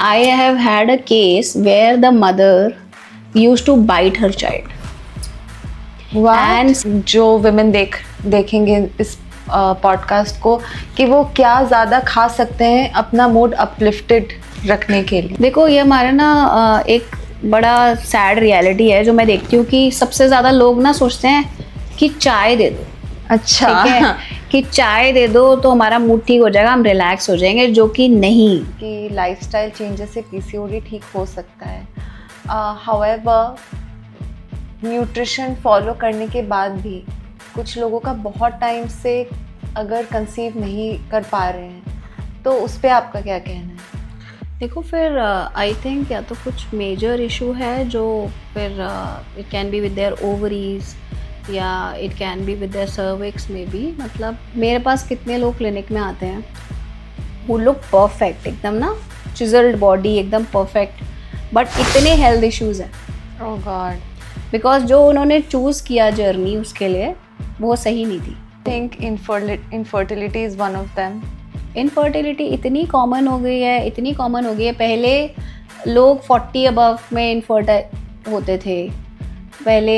I have had a case where the mother used to bite her child. What? जो women देखेंगे इस podcast को कि वो क्या ज़्यादा खा सकते हैं अपना मूड अपलिफ्टेड रखने के लिए। देखो ये हमारा ना एक बड़ा सैड रियलिटी है जो मैं देखती हूँ कि सबसे ज़्यादा लोग ना सोचते हैं कि चाय दे दो। अच्छा। ठीक है कि चाय दे दो तो हमारा मूड ठीक हो जाएगा, हम रिलैक्स हो जाएंगे, जो कि नहीं। कि लाइफस्टाइल चेंजेस से पीसीओडी ठीक हो सकता है। हाउएवर न्यूट्रिशन फॉलो करने के बाद भी कुछ लोगों का बहुत टाइम से अगर कंसीव नहीं कर पा रहे हैं तो उस पर आपका क्या कहना है? देखो फिर आई थिंक या तो कुछ मेजर इशू है जो फिर it can be with their ovaries या it can be with their cervix में भी। मतलब मेरे पास कितने लोग क्लिनिक में आते हैं वो लुक परफेक्ट, एकदम ना चिजल्ड बॉडी, एकदम परफेक्ट, बट इतने हेल्थ इश्यूज हैं। ओह गॉड। बिकॉज जो उन्होंने चूज़ किया जर्नी उसके लिए वो सही नहीं थी। Think infertility is one of them. Infertility इतनी कॉमन हो गई है, इतनी कॉमन हो गई है। पहले लोग 40 अबव में इनफर्टाइल होते थे पहले,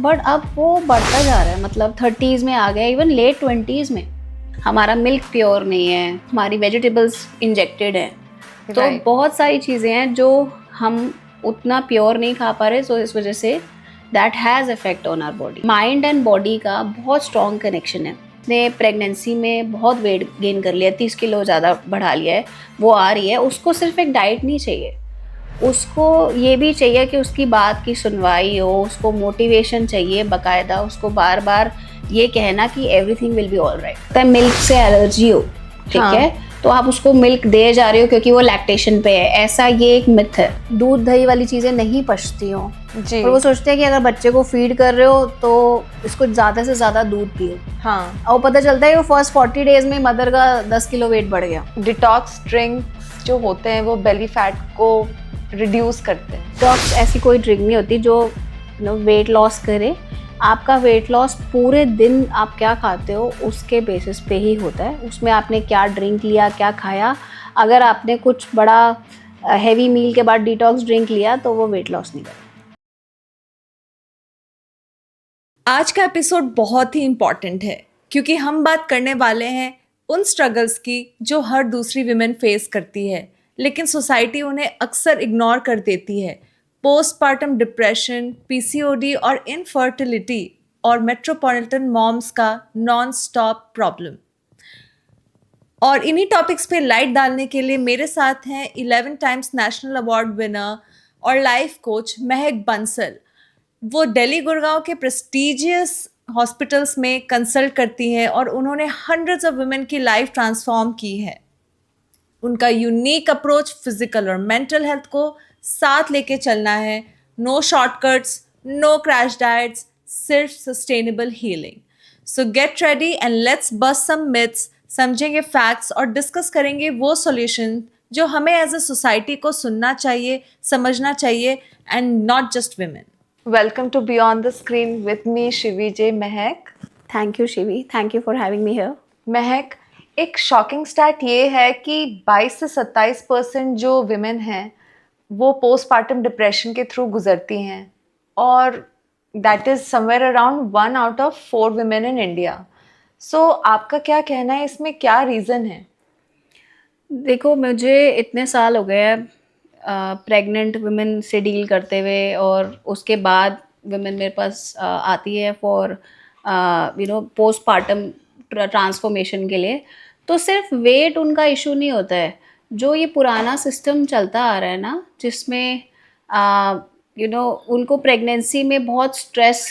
बट अब वो बढ़ता जा रहा है। मतलब 30s में आ गया, इवन लेट 20s में। हमारा मिल्क प्योर नहीं है, हमारी वेजिटेबल्स इंजेक्टेड हैं, तो बहुत सारी चीज़ें हैं जो हम उतना प्योर नहीं खा पा रहे। सो इस वजह से that has effect on our body. Mind and body का बहुत स्ट्रॉन्ग कनेक्शन है। उसने प्रेगनेंसी में बहुत वेट गेन कर लिया, 30 किलो ज़्यादा बढ़ा लिया है, वो आ रही है, उसको सिर्फ एक डाइट नहीं चाहिए, उसको ये भी चाहिए कि उसकी बात की सुनवाई हो, उसको मोटिवेशन चाहिए बाकायदा, उसको बार बार ये कहना कि everything will be all right. Milk से एलर्जी हो, ठीक है, तो आप उसको मिल्क दे जा रहे हो क्योंकि वो लैक्टेशन पे है, ऐसा ये एक मिथ है। दूध दही वाली चीज़ें नहीं पचती हो जी, और वो सोचते हैं कि अगर बच्चे को फीड कर रहे हो तो इसको ज़्यादा से ज़्यादा दूध पियो। हाँ, और पता चलता है वो फर्स्ट 40 डेज में मदर का 10 किलो वेट बढ़ गया। डिटॉक्स ड्रिंक्स जो होते हैं वो बेली फैट को रिड्यूस करते हैं। डिटॉक्स ऐसी कोई ड्रिंक नहीं होती जो वेट लॉस करे। आपका वेट लॉस पूरे दिन आप क्या खाते हो उसके बेसिस पे ही होता है। उसमें आपने क्या ड्रिंक लिया, क्या खाया। अगर आपने कुछ बड़ा हैवी मील के बाद डिटॉक्स ड्रिंक लिया तो वो वेट लॉस नहीं करेगा। आज का एपिसोड बहुत ही इम्पॉर्टेंट है क्योंकि हम बात करने वाले हैं उन स्ट्रगल्स की जो हर दूसरी विमेन फेस करती है लेकिन सोसाइटी उन्हें अक्सर इग्नोर कर देती है। पोस्टपार्टम डिप्रेशन, पीसीओडी और इनफर्टिलिटी और मेट्रोपॉलिटन मॉम्स का नॉन स्टॉप प्रॉब्लम। और इन्हीं टॉपिक्स पे लाइट डालने के लिए मेरे साथ हैं 11 टाइम्स नेशनल अवार्ड विनर और लाइफ कोच महक बंसल। वो दिल्ली गुड़गांव के प्रेस्टिजियस हॉस्पिटल्स में कंसल्ट करती हैं और उन्होंने हंड्रेड्स ऑफ वुमेन की लाइफ ट्रांसफॉर्म की है। उनका यूनिक अप्रोच फिजिकल और मेंटल हेल्थ को साथ लेके चलना है। No shortcuts, no crash diets, सिर्फ sustainable healing. So get ready and let's bust some myths, समझेंगे फैक्ट्स और डिस्कस करेंगे वो सॉल्यूशन जो हमें एज अ सोसाइटी को सुनना चाहिए, समझना चाहिए and not just women. Welcome to Beyond the Screen with me, Shivi J Mahak. Thank you Shivi, thank you for having me here. Mahak, एक शॉकिंग स्टैट ये है कि 22 से 27% जो विमेन हैं वो पोस्टपार्टम डिप्रेशन के थ्रू गुजरती हैं और that is somewhere around 1 out of 4 women in India. So आपका क्या कहना है, इसमें क्या रीज़न है? देखो मुझे इतने साल हो गए हैं प्रेग्नेंट वुमेन से डील करते हुए, और उसके बाद वुमेन मेरे पास आती है फॉर पोस्टपार्टम ट्रांसफॉर्मेशन के लिए। तो सिर्फ वेट उनका इशू नहीं होता है, जो ये पुराना सिस्टम चलता आ रहा है ना, जिसमें उनको प्रेगनेंसी में बहुत स्ट्रेस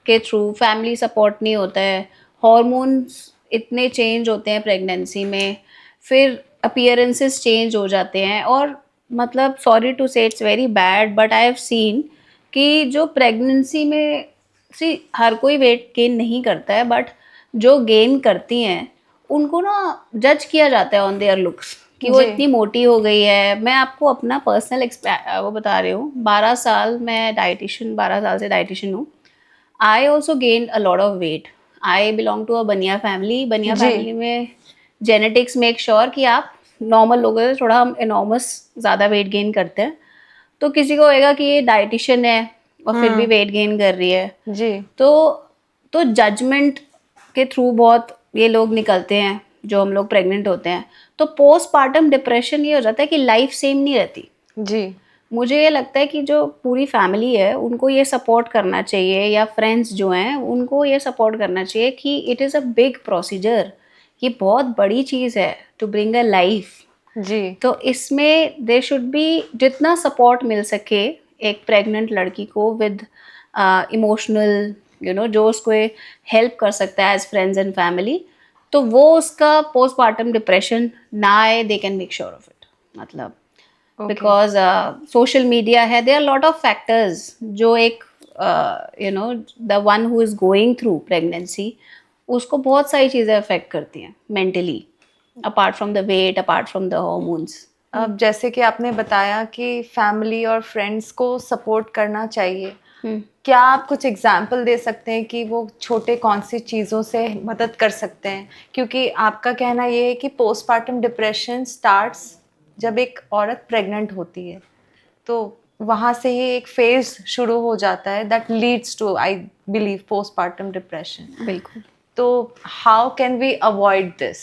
के थ्रू फैमिली सपोर्ट नहीं होता है, हॉर्मोन्स इतने चेंज होते हैं प्रेगनेंसी में, फिर अपीयरेंसेस चेंज हो जाते हैं। और मतलब सॉरी टू से it's very bad but I have seen कि जो प्रेगनेंसी में हर कोई वेट गेन नहीं करता है, बट जो गेन करती हैं उनको ना जज किया जाता है ऑन देयर लुक्स कि वो इतनी मोटी हो गई है। मैं आपको अपना पर्सनल वो बता रही हूँ, 12 साल मैं डाइटिशियन, 12 साल से डाइटिशियन हूँ। I also gain a lot of weight. I belong to a Bania family. बनिया फैमिली में जेनेटिक्स मेक श्योर कि आप नॉर्मल लोगों से थोड़ा हम एनॉर्मस ज़्यादा वेट गेन करते हैं, तो किसी को होएगा कि ये डाइटिशियन है और फिर भी वेट गेन कर रही है, जी तो जजमेंट के थ्रू बहुत ये लोग निकलते हैं जो हम लोग प्रेग्नेंट होते हैं। तो पोस्टपार्टम डिप्रेशन ये हो जाता है कि लाइफ सेम नहीं रहती। जी मुझे ये लगता है कि जो पूरी फैमिली है उनको ये सपोर्ट करना चाहिए, या फ्रेंड्स जो हैं उनको ये सपोर्ट करना चाहिए कि it is a big procedure, ये बहुत बड़ी चीज़ है टू ब्रिंग अ लाइफ। जी तो इसमें दे शुड बी जितना सपोर्ट मिल सके एक प्रेग्नेंट लड़की को विद इमोशनल जो उसको हेल्प कर सकता है एज फ्रेंड्स एंड फैमिली, तो वो उसका पोस्टपार्टम डिप्रेशन ना आए, they can make sure of it. मतलब बिकॉज सोशल मीडिया है, there are lot of factors जो एक the one who is going through pregnancy उसको बहुत सारी चीज़ें अफेक्ट करती हैं mentally, apart from the weight, apart from the hormones. अब जैसे कि आपने बताया कि फैमिली और फ्रेंड्स को सपोर्ट करना चाहिए, क्या आप कुछ एग्जाम्पल दे सकते हैं कि वो छोटे कौन सी चीज़ों से मदद कर सकते हैं? क्योंकि आपका कहना ये है कि पोस्टपार्टम डिप्रेशन स्टार्ट्स जब एक औरत प्रेग्नेंट होती है, तो वहाँ से ही एक फेज शुरू हो जाता है that leads to, I believe, postpartum depression. बिल्कुल। तो how can we avoid this?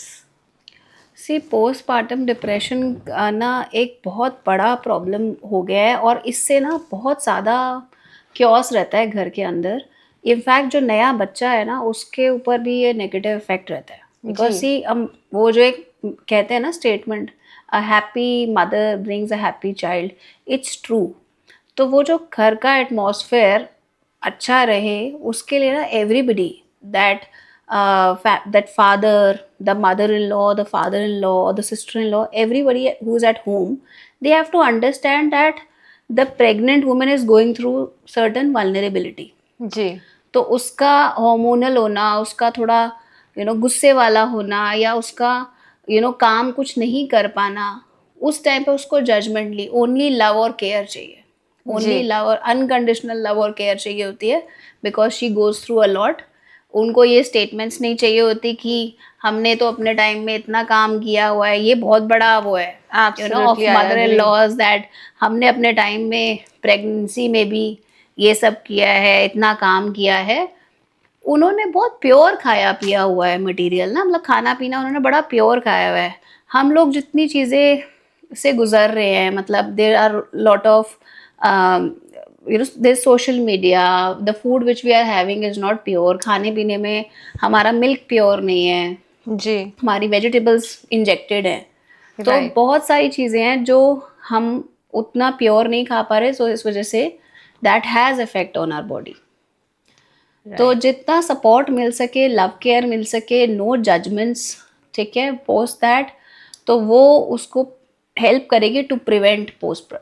See postpartum depression ना एक बहुत बड़ा प्रॉब्लम हो गया है, और इससे ना बहुत ज़्यादा क्योस रहता है घर के अंदर। इनफैक्ट जो नया बच्चा है ना उसके ऊपर भी ये नेगेटिव इफेक्ट रहता है, बिकॉज जी। सी हम वो जो एक कहते हैं ना statement, a happy mother brings a happy child, it's true. तो वो जो घर का एटमॉस्फेयर अच्छा रहे उसके लिए ना everybody that that father, the mother-in-law, the father-in-law, the sister-in-law, everybody who's at home, they have to understand that the pregnant woman is going through certain vulnerability. जी तो उसका हार्मोनल होना, उसका थोड़ा गुस्से वाला होना, या उसका काम कुछ नहीं कर पाना, उस टाइम पे उसको जजमेंटली ओनली लव और केयर चाहिए, ओनली जी लव और अनकंडीशनल लव और केयर चाहिए होती है, because she goes through a lot. उनको ये स्टेटमेंट्स नहीं चाहिए होती कि हमने तो अपने टाइम में इतना काम किया हुआ है, ये बहुत बड़ा वो है of Absolutely, I mother in agree. Laws that हमने अपने टाइम में प्रेगनेंसी में भी ये सब किया है, इतना काम किया है। उन्होंने बहुत प्योर खाया पिया हुआ है मटेरियल ना, मतलब खाना पीना उन्होंने बड़ा प्योर खाया हुआ है। हम लोग जितनी चीज़ें से गुजर रहे हैं, मतलब there are lot of this social media, the food which we are having is not pure. खाने पीने में हमारा मिल्क प्योर नहीं है, जी हमारी वेजिटेबल्स इंजेक्टेड हैं, तो Right. बहुत सारी चीज़ें हैं जो हम उतना प्योर नहीं खा पा रहे, सो इस वजह से that has effect on our body. तो जितना सपोर्ट मिल सके, लव केयर मिल सके, नो जजमेंट्स, ठीक है, पोस्ट दैट, तो वो उसको हेल्प करेगी to prevent post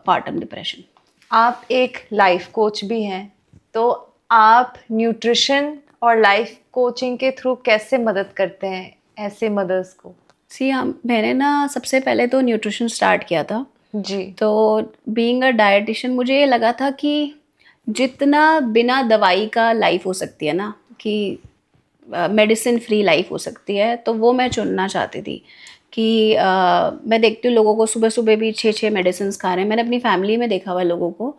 partum depression. आप एक लाइफ कोच भी हैं, तो आप न्यूट्रिशन और लाइफ कोचिंग के थ्रू कैसे मदद करते हैं ऐसे मदर्स को? सी मैंने ना सबसे पहले तो न्यूट्रिशन स्टार्ट किया था। जी तो बीइंग अ डाइटिशियन मुझे ये लगा था कि जितना बिना दवाई का लाइफ हो सकती है ना, कि मेडिसिन फ्री लाइफ हो सकती है, तो वो मैं चुनना चाहती थी। कि मैं देखती हूँ लोगों को सुबह सुबह भी 6 मेडिसिन खा रहे हैं। मैंने अपनी फैमिली में देखा हुआ है लोगों को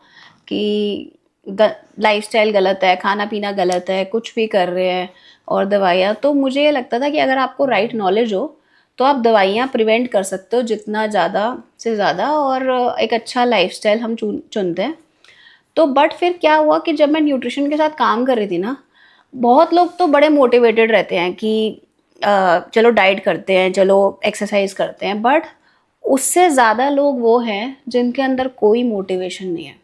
कि लाइफस्टाइल गलत है, खाना पीना गलत है, कुछ भी कर रहे हैं और दवाइयाँ। तो मुझे ये लगता था कि अगर आपको राइट नॉलेज हो तो आप दवाइयाँ प्रिवेंट कर सकते हो जितना ज़्यादा से ज़्यादा, और एक अच्छा लाइफस्टाइल हम चुनते हैं। तो बट फिर क्या हुआ कि जब मैं न्यूट्रिशन के साथ काम कर रही थी ना, बहुत लोग तो बड़े मोटिवेटेड रहते हैं कि चलो डाइट करते हैं, चलो एक्सरसाइज करते हैं, बट उससे ज़्यादा लोग वो हैं जिनके अंदर कोई मोटिवेशन नहीं है,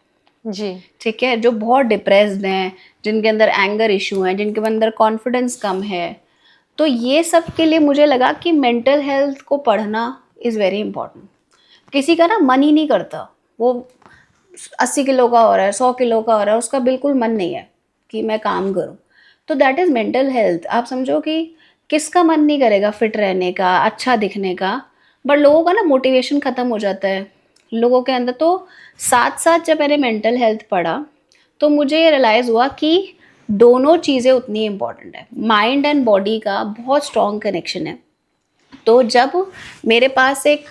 जी ठीक है, जो बहुत डिप्रेस्ड हैं, जिनके अंदर एंगर इशू हैं, जिनके अंदर कॉन्फिडेंस कम है। तो ये सब के लिए मुझे लगा कि मेंटल हेल्थ को पढ़ना इज़ वेरी इंपॉर्टेंट। किसी का ना मन ही नहीं करता, वो 80 किलो का हो रहा है, 100 किलो का हो रहा है, उसका बिल्कुल मन नहीं है कि मैं काम करूं, तो दैट इज़ मेंटल हेल्थ। आप समझो कि किसका मन नहीं करेगा फिट रहने का, अच्छा दिखने का, बट लोगों का ना मोटिवेशन ख़त्म हो जाता है लोगों के अंदर। तो साथ साथ जब मैंने मेंटल हेल्थ पढ़ा तो मुझे ये रियलाइज़ हुआ कि दोनों चीज़ें उतनी इम्पॉर्टेंट है। माइंड एंड बॉडी का बहुत स्ट्रॉन्ग कनेक्शन है। तो जब मेरे पास एक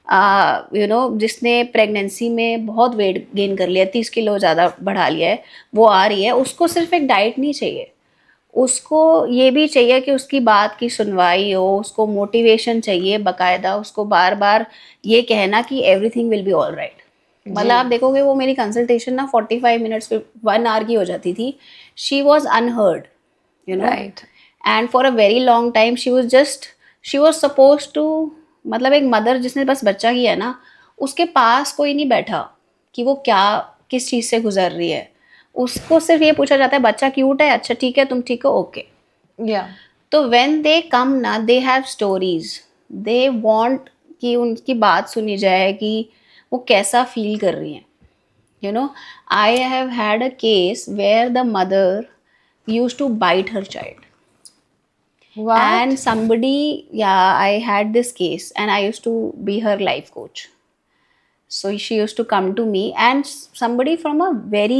जिसने प्रेगनेंसी में बहुत वेट गेन कर लिया, 30 किलो ज़्यादा बढ़ा लिया है, वो आ रही है, उसको सिर्फ एक डाइट नहीं चाहिए, उसको ये भी चाहिए कि उसकी बात की सुनवाई हो, उसको मोटिवेशन चाहिए बाकायदा, उसको बार बार ये कहना कि everything will be all right. मतलब आप देखोगे वो मेरी कंसल्टेशन ना 45 मिनट्स पे 1 आवर की हो जाती थी। She was unheard, Right. And for a very long time she was suppose to, मतलब एक मदर जिसने बस बच्चा किया है ना, उसके पास कोई नहीं बैठा कि वो क्या किस चीज़ से गुजर रही है, उसको सिर्फ ये पूछा जाता है बच्चा क्यूट है, अच्छा ठीक है, तुम ठीक हो, ओके। Yeah. तो व्हेन दे कम ना, they have stories, they want कि उनकी बात सुनी जाए कि वो कैसा फील कर रही हैं। I have had a case where the mother used to bite her child, What? and somebody, yeah, I had this case and I used to be her life coach. So she used to come to me, and somebody from a very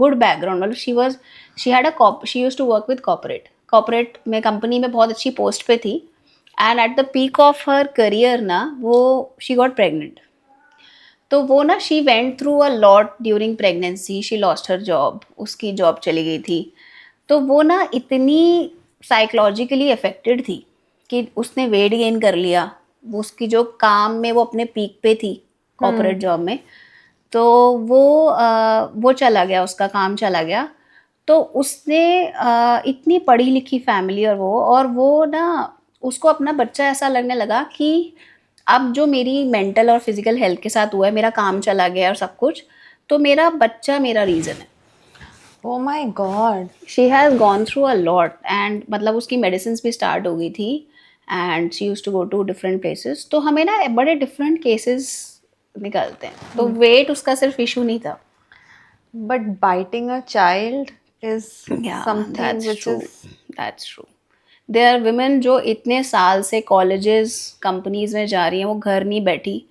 good background, मतलब she had she used to work with corporate में, company में बहुत अच्छी post पे थी, and at the peak of her career ना वो she got pregnant. तो वो ना she went through a lot during pregnancy, she lost her job, उसकी जॉब चली गई थी। तो वो ना इतनी साइकोलॉजिकली अफेक्टेड थी कि उसने वेट गेन कर लिया, वो उसकी जो काम में वो अपने पीक पे थी कॉर्पोरेट जॉब में, तो वो चला गया, उसका काम चला गया। तो उसने इतनी पढ़ी लिखी फैमिली और वो ना उसको अपना बच्चा ऐसा लगने लगा कि अब जो मेरी मेंटल और फिजिकल हेल्थ के साथ हुआ है, मेरा काम चला गया और सब कुछ, तो मेरा बच्चा मेरा रीज़न है। Oh my God. She has gone through a lot, and मतलब उसकी मेडिसिन भी स्टार्ट हो गई थी, and she used to go to different places. तो हमें ना बड़े डिफरेंट केसेस निकलते हैं, तो वेट उसका सिर्फ इशू नहीं था। But biting a child is Yeah, something that's which true. is That's true. There are women जो इतने साल से कॉलेजेस कंपनीज में जा रही हैं, वो घर नहीं बैठी।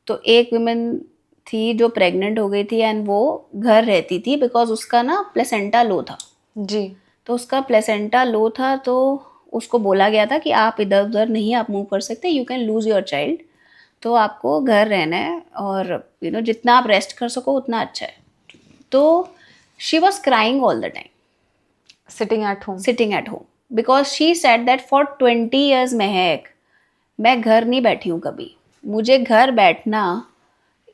तो एक वुमेन थी जो प्रेग्नेंट हो गई थी, एंड वो घर रहती थी बिकॉज उसका ना प्लेसेंटा लो था। जी। तो उसका प्लेसेंटा लो था, तो उसको बोला गया था कि आप इधर उधर नहीं आप मूव कर सकते, you can lose your child, तो आपको घर रहना है, और जितना आप रेस्ट कर सको उतना अच्छा है। तो she was crying all the time, Sitting at home. Sitting at home, because she said that for 20 years महक मैं घर नहीं बैठी हूँ कभी, मुझे घर बैठना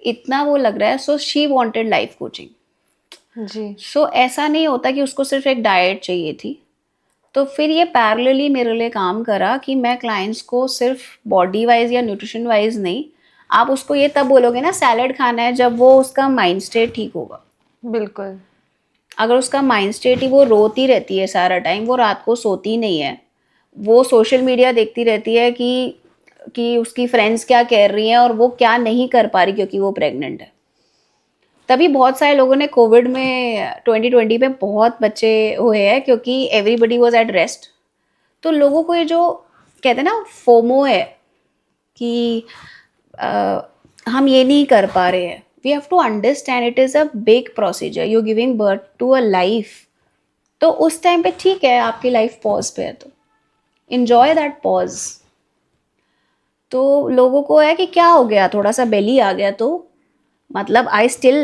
इतना वो लग रहा है। So she wanted life coaching. जी। सो ऐसा नहीं होता कि उसको सिर्फ एक डाइट चाहिए थी। तो फिर ये पैरेलली मेरे लिए काम करा कि मैं क्लाइंट्स को सिर्फ बॉडी वाइज या न्यूट्रिशन वाइज नहीं, आप उसको ये तब बोलोगे ना सैलड खाना है जब वो उसका माइंड स्टेट ठीक होगा। बिल्कुल। अगर उसका माइंड स्टेट ही वो रोती रहती है सारा टाइम, वो रात को सोती नहीं है, वो सोशल मीडिया देखती रहती है कि उसकी फ्रेंड्स क्या कह रही हैं और वो क्या नहीं कर पा रही क्योंकि वो प्रेग्नेंट है। तभी बहुत सारे लोगों ने कोविड में 2020 में बहुत बच्चे हुए हैं क्योंकि एवरीबडी वाज एट रेस्ट। तो लोगों को ये जो कहते हैं ना फोमो है कि हम ये नहीं कर पा रहे हैं, we have to understand it is a big procedure, you giving birth to a life. तो उस टाइम पे ठीक है आपकी लाइफ पॉज पे है, तो इन्जॉय दैट पॉज। तो लोगों को है कि क्या हो गया, थोड़ा सा बेली आ गया तो मतलब I still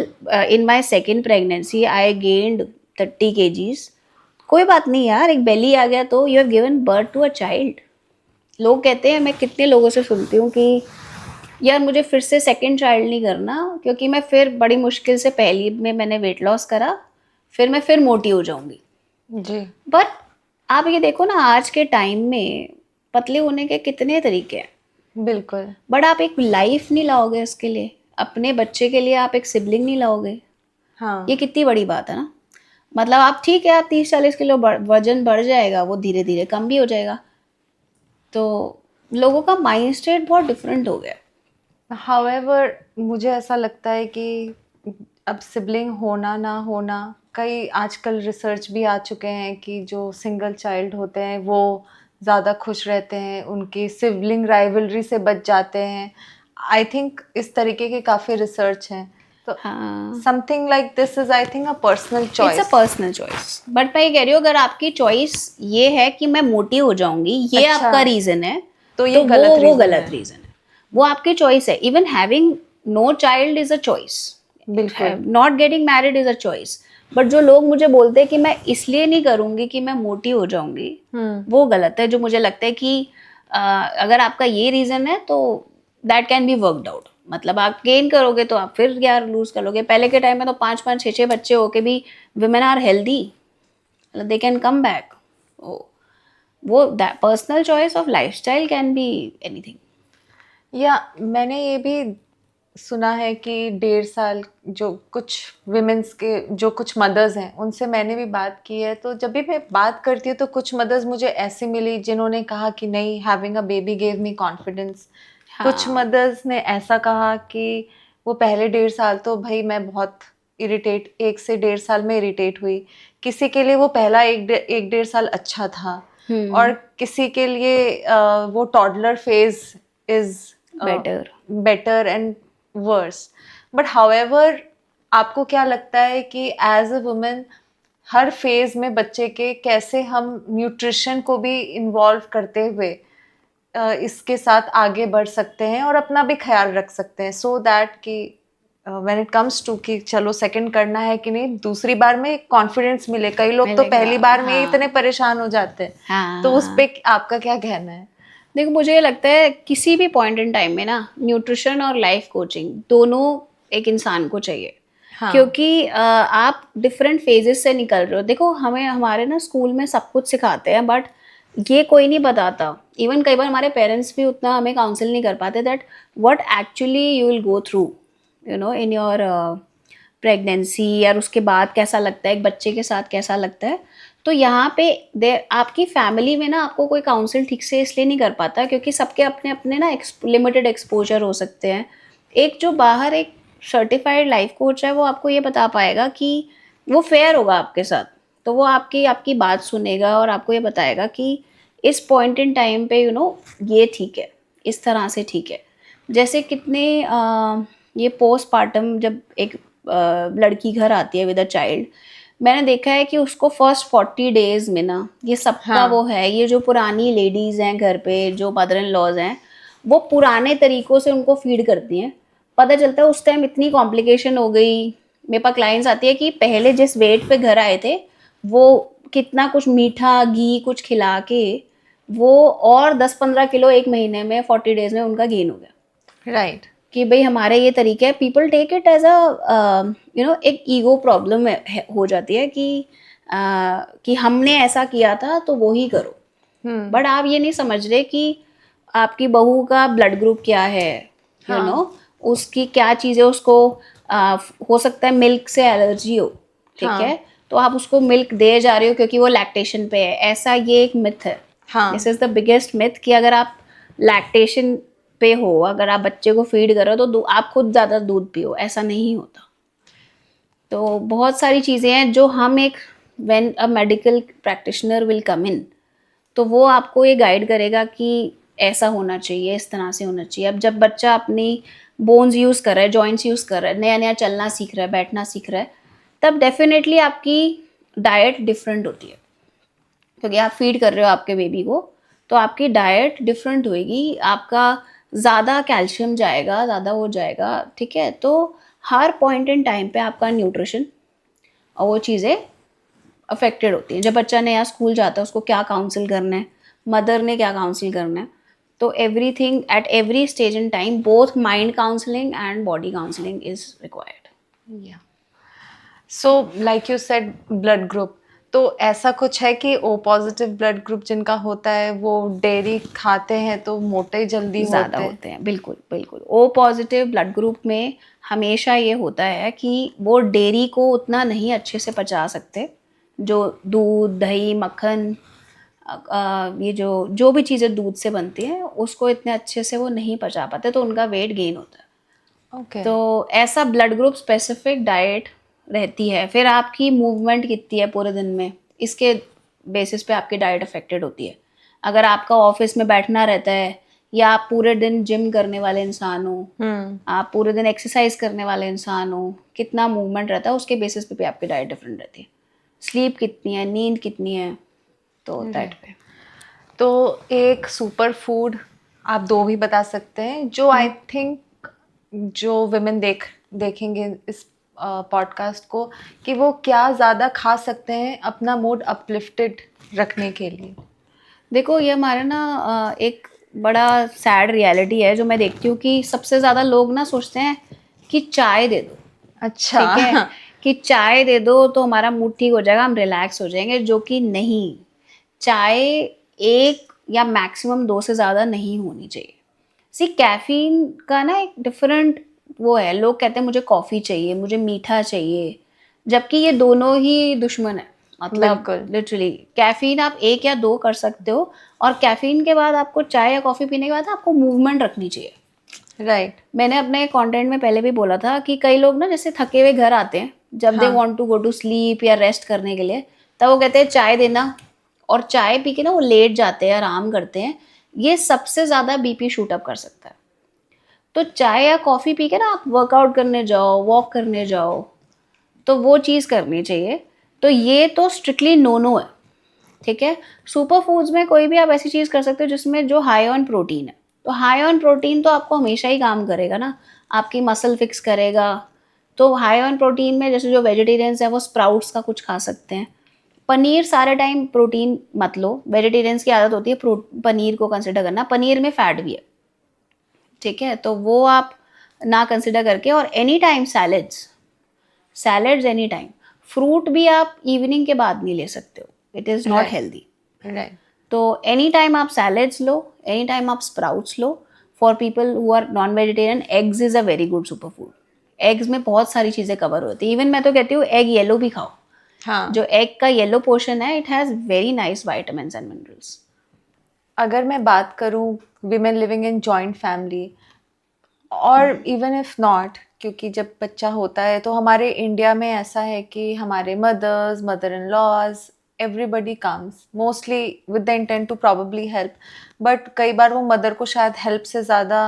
in my second pregnancy I gained 30 kgs। कोई बात नहीं यार, एक बेली आ गया तो you have given birth to a child. लोग कहते हैं, मैं कितने लोगों से सुनती हूँ कि यार मुझे फिर से सेकंड चाइल्ड नहीं करना क्योंकि मैं फिर बड़ी मुश्किल से पहली में मैंने वेट लॉस करा, फिर मैं फिर मोटी हो जाऊंगी। जी। बट आप ये देखो ना, आज के टाइम में पतले होने के कितने तरीके हैं। बिल्कुल। बट आप एक लाइफ नहीं लाओगे उसके लिए, अपने बच्चे के लिए आप एक सिबलिंग नहीं लाओगे। हाँ। ये कितनी बड़ी बात है ना। मतलब आप ठीक है, आप 30-40 किलो वजन बढ़ जाएगा, वो धीरे धीरे कम भी हो जाएगा। तो लोगों का माइंड स्टेट बहुत डिफरेंट हो गया। However, मुझे ऐसा लगता है कि अब सिबलिंग होना ना होना, कई आजकल रिसर्च भी आ चुके हैं कि जो सिंगल चाइल्ड होते हैं वो ज़्यादा खुश रहते हैं, उनकी सिबलिंग राइवलरी से बच जाते हैं। आई थिंक इस तरीके के काफ़ी रिसर्च हैं। तो हाँ, something like this is I think a personal it's choice. A personal choice. But मैं ये कह रही हूँ, अगर आपकी चॉइस ये है कि मैं मोटी हो जाऊंगी, ये अच्छा। आपका रीजन है, तो ये तो गलत वो रीजन गलत है। रीजन है, वो आपकी चॉइस है. Even having no child is a choice, बिल्कुल। Not getting married is a choice. But जो लोग मुझे बोलते हैं कि मैं इसलिए नहीं करूंगी कि मैं मोटी हो जाऊंगी, वो गलत है. जो मुझे लगता है कि अगर आपका ये रीजन है तो that can be worked out. मतलब आप गेन करोगे तो आप फिर यार लूज करोगे. पहले के टाइम में तो 5-5 6-6 बच्चे होके भी women are healthy, they can come back. वो personal choice of lifestyle can be anything. या मैंने ये भी सुना है कि 1.5 साल जो कुछ विमेंस के जो कुछ मदर्स हैं उनसे मैंने भी बात की है, तो जब भी मैं बात करती हूँ तो कुछ मदर्स मुझे ऐसी मिली जिन्होंने कहा कि नहीं, having a baby gave me confidence. कुछ हाँ. मदर्स ने ऐसा कहा कि वो पहले 1.5 साल तो भाई मैं बहुत इरिटेट, 1 से 1.5 साल में इरिटेट हुई. किसी के लिए वो पहला 1-1.5 साल अच्छा था, और किसी के लिए वो toddler phase is better. Better and worse. But however, आपको क्या लगता है कि एज अ वुमेन हर फेज में बच्चे के कैसे हम न्यूट्रिशन को भी इन्वॉल्व करते हुए इसके साथ आगे बढ़ सकते हैं और अपना भी ख्याल रख सकते हैं, सो दैट कि व्हेन इट कम्स टू कि चलो सेकंड करना है कि नहीं, दूसरी बार में कॉन्फिडेंस मिले. कई लोग तो मिलेगा, पहली बार में ही हाँ. इतने परेशान हो जाते हैं. हाँ, तो उस हाँ. पे आपका क्या कहना है? देखो मुझे ये लगता है किसी भी पॉइंट इन टाइम में ना न्यूट्रिशन और लाइफ कोचिंग दोनों एक इंसान को चाहिए. हाँ. क्योंकि आप डिफरेंट फेजेस से निकल रहे हो. देखो हमें हमारे ना स्कूल में सब कुछ सिखाते हैं, बट ये कोई नहीं बताता. इवन कई बार हमारे पेरेंट्स भी उतना हमें काउंसिल नहीं कर पाते that what actually you will go through in your pregnancy, या उसके बाद कैसा लगता है, एक बच्चे के साथ कैसा लगता है. तो यहाँ पे आपकी फैमिली में ना आपको कोई काउंसिल ठीक से इसलिए नहीं कर पाता क्योंकि सबके अपने अपने ना लिमिटेड एक्सपोजर हो सकते हैं. एक जो बाहर एक सर्टिफाइड लाइफ कोच है वो आपको ये बता पाएगा कि वो फेयर होगा आपके साथ. तो वो आपकी आपकी बात सुनेगा और आपको ये बताएगा कि इस पॉइंट इन टाइम पे ये ठीक है, इस तरह से ठीक है. जैसे कितने ये पोस्टपार्टम जब एक लड़की घर आती है विद अ चाइल्ड, मैंने देखा है कि उसको फर्स्ट 40 डेज में ना ये सबका हाँ. वो है. ये जो पुरानी लेडीज हैं घर पे, जो मदर इन लॉज हैं, वो पुराने तरीकों से उनको फीड करती हैं. पता चलता है उस टाइम इतनी कॉम्प्लिकेशन हो गई. मेरे पास क्लाइंट्स आती है कि पहले जिस वेट पे घर आए थे वो कितना कुछ मीठा घी कुछ खिला के वो और 10-15 किलो एक महीने में 40 डेज में उनका गेन हो गया. राइट. कि भाई हमारे ये तरीके है. People take it as a एक ईगो प्रॉब्लम हो जाती है कि हमने ऐसा किया था तो वो ही करो. बट आप ये नहीं समझ रहे कि आपकी बहू का ब्लड ग्रुप क्या है, उसकी क्या चीज़ें उसको हो सकता है मिल्क से एलर्जी हो. ठीक हाँ. है, तो आप उसको मिल्क दे जा रहे हो क्योंकि वो लैक्टेशन पे है. ऐसा ये एक मिथ है. हाँ. This is the biggest myth कि अगर आप लैक्टेशन पे हो, अगर आप बच्चे को फीड कर रहे हो तो आप खुद ज़्यादा दूध पियो, ऐसा नहीं होता. तो बहुत सारी चीज़ें हैं जो हम एक when a medical practitioner will come in, तो वो आपको ये गाइड करेगा कि ऐसा होना चाहिए, इस तरह से होना चाहिए. अब जब बच्चा अपनी बोन्स यूज़ कर रहा है, जॉइंट्स यूज़ कर रहा है, नया नया चलना सीख रहा है, बैठना सीख रहा है, तब डेफिनेटली आपकी डाइट डिफरेंट होती है. क्योंकि आप फीड कर रहे हो आपके बेबी को, तो आपकी डाइट डिफरेंट होएगी. आपका ज़्यादा कैल्शियम जाएगा, ज़्यादा वो जाएगा. ठीक है, तो हर पॉइंट इन टाइम पे आपका न्यूट्रिशन और वो चीज़ें अफेक्टेड होती हैं. जब बच्चा नया स्कूल जाता है उसको क्या काउंसिल करना है, मदर ने क्या काउंसिल करना है. तो everything at every stage in time both mind counselling and body counselling is required. या so like you said blood group, तो ऐसा कुछ है कि ओ पॉजिटिव ब्लड ग्रुप जिनका होता है वो डेयरी खाते हैं तो मोटे जल्दी ज़्यादा होते हैं? होते हैं. बिल्कुल बिल्कुल. ओ पॉजिटिव ब्लड ग्रुप में हमेशा ये होता है कि वो डेयरी को उतना नहीं अच्छे से पचा सकते. जो दूध दही मक्खन ये जो भी चीज़ें दूध से बनती हैं उसको इतने अच्छे से वो नहीं पचा पाते, तो उनका वेट गेन होता है. ओके. तो ऐसा ब्लड ग्रुप स्पेसिफिक डाइट रहती है. फिर आपकी मूवमेंट कितनी है पूरे दिन में, इसके बेसिस पे आपकी डाइट अफेक्टेड होती है. अगर आपका ऑफिस में बैठना रहता है या आप पूरे दिन जिम करने वाले इंसान हो, आप पूरे दिन एक्सरसाइज करने वाले इंसान हो, कितना मूवमेंट रहता है उसके बेसिस पे भी आपकी डाइट डिफरेंट रहती है. स्लीप कितनी है, नींद कितनी है, तो दैट पे. तो एक सुपर फूड आप दो भी बता सकते हैं जो आई थिंक जो विमेन देखेंगे इस पॉडकास्ट को, कि वो क्या ज़्यादा खा सकते हैं अपना मूड अपलिफ्टेड रखने के लिए। देखो ये हमारा ना एक बड़ा सैड रियलिटी है जो मैं देखती हूँ कि सबसे ज़्यादा लोग ना सोचते हैं कि चाय दे दो, अच्छा। ठीक है, कि चाय दे दो तो हमारा मूड ठीक हो जाएगा, हम रिलैक्स हो जाएंगे, जो कि नहीं। चाय एक या मैक्सिमम दो से ज़्यादा नहीं होनी चाहिए। सी कैफीन का ना एक डिफरेंट वो है, लोग कहते हैं मुझे कॉफ़ी चाहिए, मुझे मीठा चाहिए, जबकि ये दोनों ही दुश्मन है। मतलब बिल्कुल। लिटरली कैफीन आप एक या दो कर सकते हो, और कैफीन के बाद आपको चाय या कॉफ़ी पीने के बाद आपको मूवमेंट रखनी चाहिए। राइट। मैंने अपने कंटेंट में पहले भी बोला था कि कई लोग ना जैसे थके हुए घर आते हैं, जब दे हाँ। Want to go to sleep या रेस्ट करने के लिए, तब वो कहते हैं चाय देना, और चाय पी के ना वो लेट जाते हैं, आराम करते हैं। ये सबसे ज़्यादा बीपी शूट अप कर सकता है। तो चाय या कॉफ़ी पी के ना आप वर्कआउट करने जाओ, वॉक करने जाओ, तो वो चीज़ करनी चाहिए। तो ये तो स्ट्रिक्टली नो नो है, ठीक है। सुपर फूड्स में कोई भी आप ऐसी चीज़ कर सकते हो जिसमें जो हाई ऑन प्रोटीन है, तो हाई ऑन प्रोटीन तो आपको हमेशा ही काम करेगा ना, आपकी मसल फिक्स करेगा। तो हाई ऑन प्रोटीन में जैसे जो वेजिटेरियंस हैं वो स्प्राउट्स का कुछ खा सकते हैं। पनीर सारे टाइम प्रोटीन मत लो, वेजिटेरियंस की आदत होती है पनीर को कंसिडर करना, पनीर में फैट भी है, ठीक है, तो वो आप ना कंसिडर करके। और any time salads any time. Fruit भी आप इवनिंग के बाद नहीं ले सकते हो, it is not Right. Healthy. Right. तो एनी टाइम आप सैलड्स लो, एनी टाइम आप स्प्राउट्स लो। For people who are non vegetarian, eggs is a very good super food. Eggs में बहुत सारी चीज़ें कवर होती है। इवन मैं तो कहती हूँ एग येलो भी खाओ। हाँ। जो एग का येलो पोर्शन है, it has very nice vitamins and minerals. अगर मैं बात करूं women living in joint family, और इवन इफ नॉट, क्योंकि जब बच्चा होता है तो हमारे इंडिया में ऐसा है कि हमारे mother in laws everybody comes mostly with the intent to probably help, but कई बार वो मदर को शायद हेल्प से ज़्यादा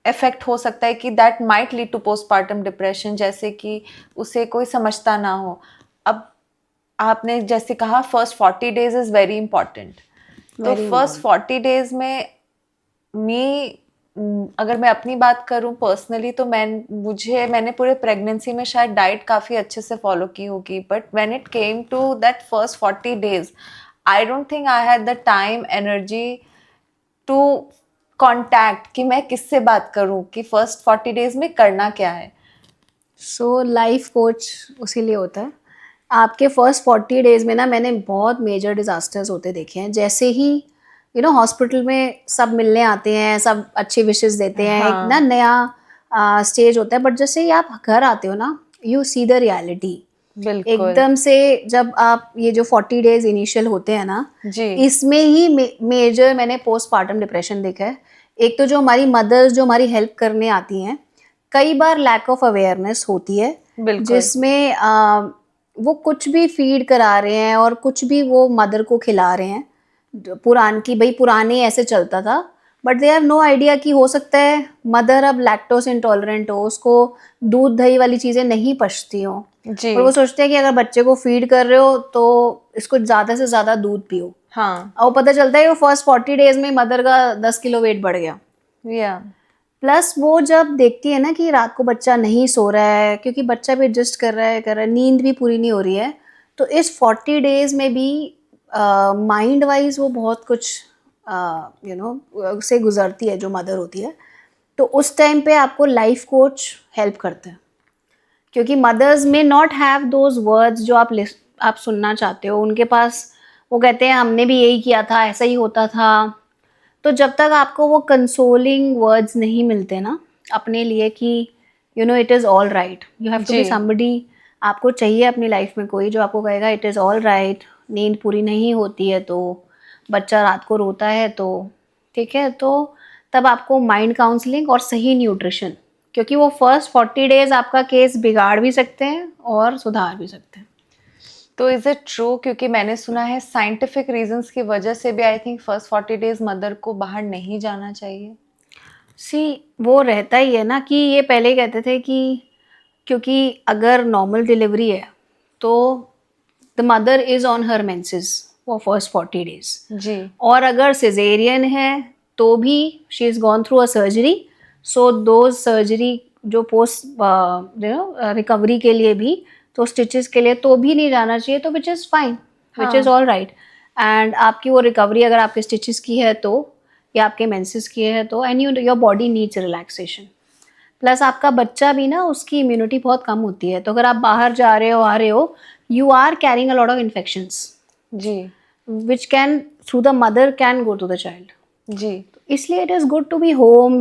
इफेक्ट हो सकता है कि that might lead to postpartum depression, जैसे कि उसे कोई समझता ना हो। अब आपने जैसे कहा first 40 days is very important, तो वेरी फर्स्ट 40 डेज में अगर मैं अपनी बात करूं पर्सनली, तो मैंने पूरे प्रेगनेंसी में शायद डाइट काफ़ी अच्छे से फॉलो की होगी, but when it came to that first 40 days, I don't think I had the time energy to contact कि मैं किससे बात करूं, कि फर्स्ट 40 डेज में करना क्या है। सो लाइफ कोच उसी लिए होता है। आपके फर्स्ट 40 डेज में ना मैंने बहुत मेजर डिजास्टर्स होते देखे हैं। जैसे ही हॉस्पिटल में सब मिलने आते हैं, सब अच्छी विशेस देते हैं, एक ना हाँ। नया स्टेज होता है, बट जैसे ही आप घर आते हो ना, यू सी द रियलिटी। बिल्कुल। एकदम से जब आप ये जो 40 डेज इनिशियल होते हैं ना, जी। इसमें ही मेजर मैंने पोस्टपार्टम डिप्रेशन देखा है। एक तो जो हमारी मदर्स जो हमारी हेल्प करने आती हैं, कई बार लैक ऑफ अवेयरनेस होती है, बिल्कुल। जिसमें वो कुछ भी फीड करा रहे हैं और कुछ भी वो मदर को खिला रहे हैं, पुराने ऐसे चलता था, but they have no idea कि हो सकता है मदर अब लैक्टोस इंटॉलरेंट हो, उसको दूध दही वाली चीज़ें नहीं पचती हो, जी। और वो सोचते हैं कि अगर बच्चे को फीड कर रहे हो तो इसको ज़्यादा से ज़्यादा दूध पियो। हाँ। और पता चलता है वो फर्स्ट 40 डेज में मदर का 10 किलो वेट बढ़ गया। या प्लस वो जब देखती है ना कि रात को बच्चा नहीं सो रहा है, क्योंकि बच्चा भी एडजस्ट कर रहा है, नींद भी पूरी नहीं हो रही है, तो इस 40 डेज में भी माइंड वाइज वो बहुत कुछ से गुजरती है जो मदर होती है। तो उस टाइम पे आपको लाइफ कोच हेल्प करते हैं, क्योंकि मदर्स में नॉट हैव दोज वर्ड्स जो आप सुनना चाहते हो उनके पास। वो कहते हैं हमने भी यही किया था, ऐसा ही होता था। तो जब तक आपको वो कंसोलिंग वर्ड्स नहीं मिलते ना अपने लिए कि it is all right, you have to जी। Be somebody. आपको चाहिए अपनी लाइफ में कोई जो आपको कहेगा इट इज़ ऑल राइट। नींद पूरी नहीं होती है तो, बच्चा रात को रोता है तो, ठीक है, तो तब आपको माइंड काउंसलिंग और सही न्यूट्रिशन, क्योंकि वो फर्स्ट 40 डेज आपका केस बिगाड़ भी सकते हैं और सुधार भी सकते हैं। तो इज इट ट्रू, क्योंकि मैंने सुना है साइंटिफिक रीजंस की वजह से भी I think first 40 days mother को बाहर नहीं जाना चाहिए। सी वो रहता ही है ना कि ये पहले ही कहते थे कि क्योंकि अगर नॉर्मल डिलीवरी है तो the mother is on her menses, for first 40 days. जी और अगर सिजेरियन है तो भी she is gone through a surgery, so दो सर्जरी जो पोस्ट रिकवरी के लिए भी, तो स्टिचेस के लिए तो भी नहीं जाना चाहिए, तो which is fine, which is all right. And आपकी वो रिकवरी अगर आपके स्टिचेस की है तो, या आपके मेंसेस की है तो, and your body needs relaxation. Plus आपका बच्चा भी ना, उसकी इम्यूनिटी बहुत कम होती है, तो अगर आप बाहर जा रहे हो, आ रहे हो, you are carrying a lot of infections जी which can through the mother can go to the child. जी इसलिए it is good to be home,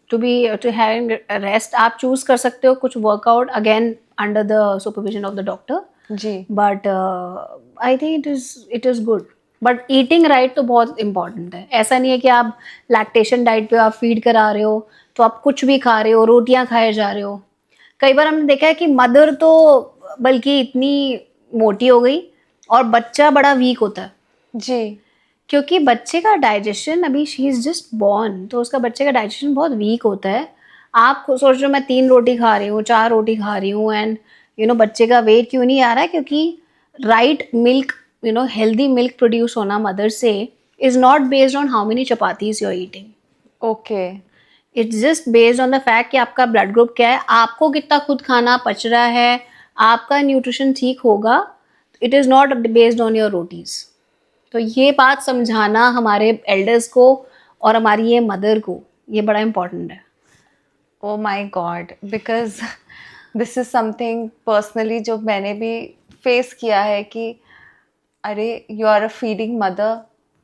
to having rest. आप choose कर सकते हो कुछ workout again under the supervision of the doctor, ji but I think it is good. But eating right तो बहुत important है. ऐसा नहीं है कि आप lactation diet पे आप feed करा रहे हो तो आप कुछ भी खा रहे हो, रोटियां खाए जा रहे हो. कई बार हमने देखा है कि मदर तो बल्कि इतनी मोटी हो गई और बच्चा बड़ा वीक होता है, जी क्योंकि बच्चे का डाइजेशन, अभी शी इज़ जस्ट बॉर्न, तो उसका बच्चे का डाइजेशन बहुत वीक होता है. आप खुद सोच रहे हो मैं 3 रोटी खा रही हूँ, 4 रोटी खा रही हूँ, एंड बच्चे का वेट क्यों नहीं आ रहा है? क्योंकि right milk, healthy milk produce होना मदर से is not based on how many chapatis you are eating. Okay it's just based on the fact कि आपका ब्लड ग्रुप क्या है, आपको कितना खुद खाना पच रहा है, आपका न्यूट्रिशन ठीक होगा. It is not based on your rotis. तो ये बात समझाना हमारे एल्डर्स को और हमारी ये मदर को, ये बड़ा इम्पोर्टेंट है. Oh my god, because this is something personally जो मैंने भी फेस किया है कि अरे you are a feeding mother,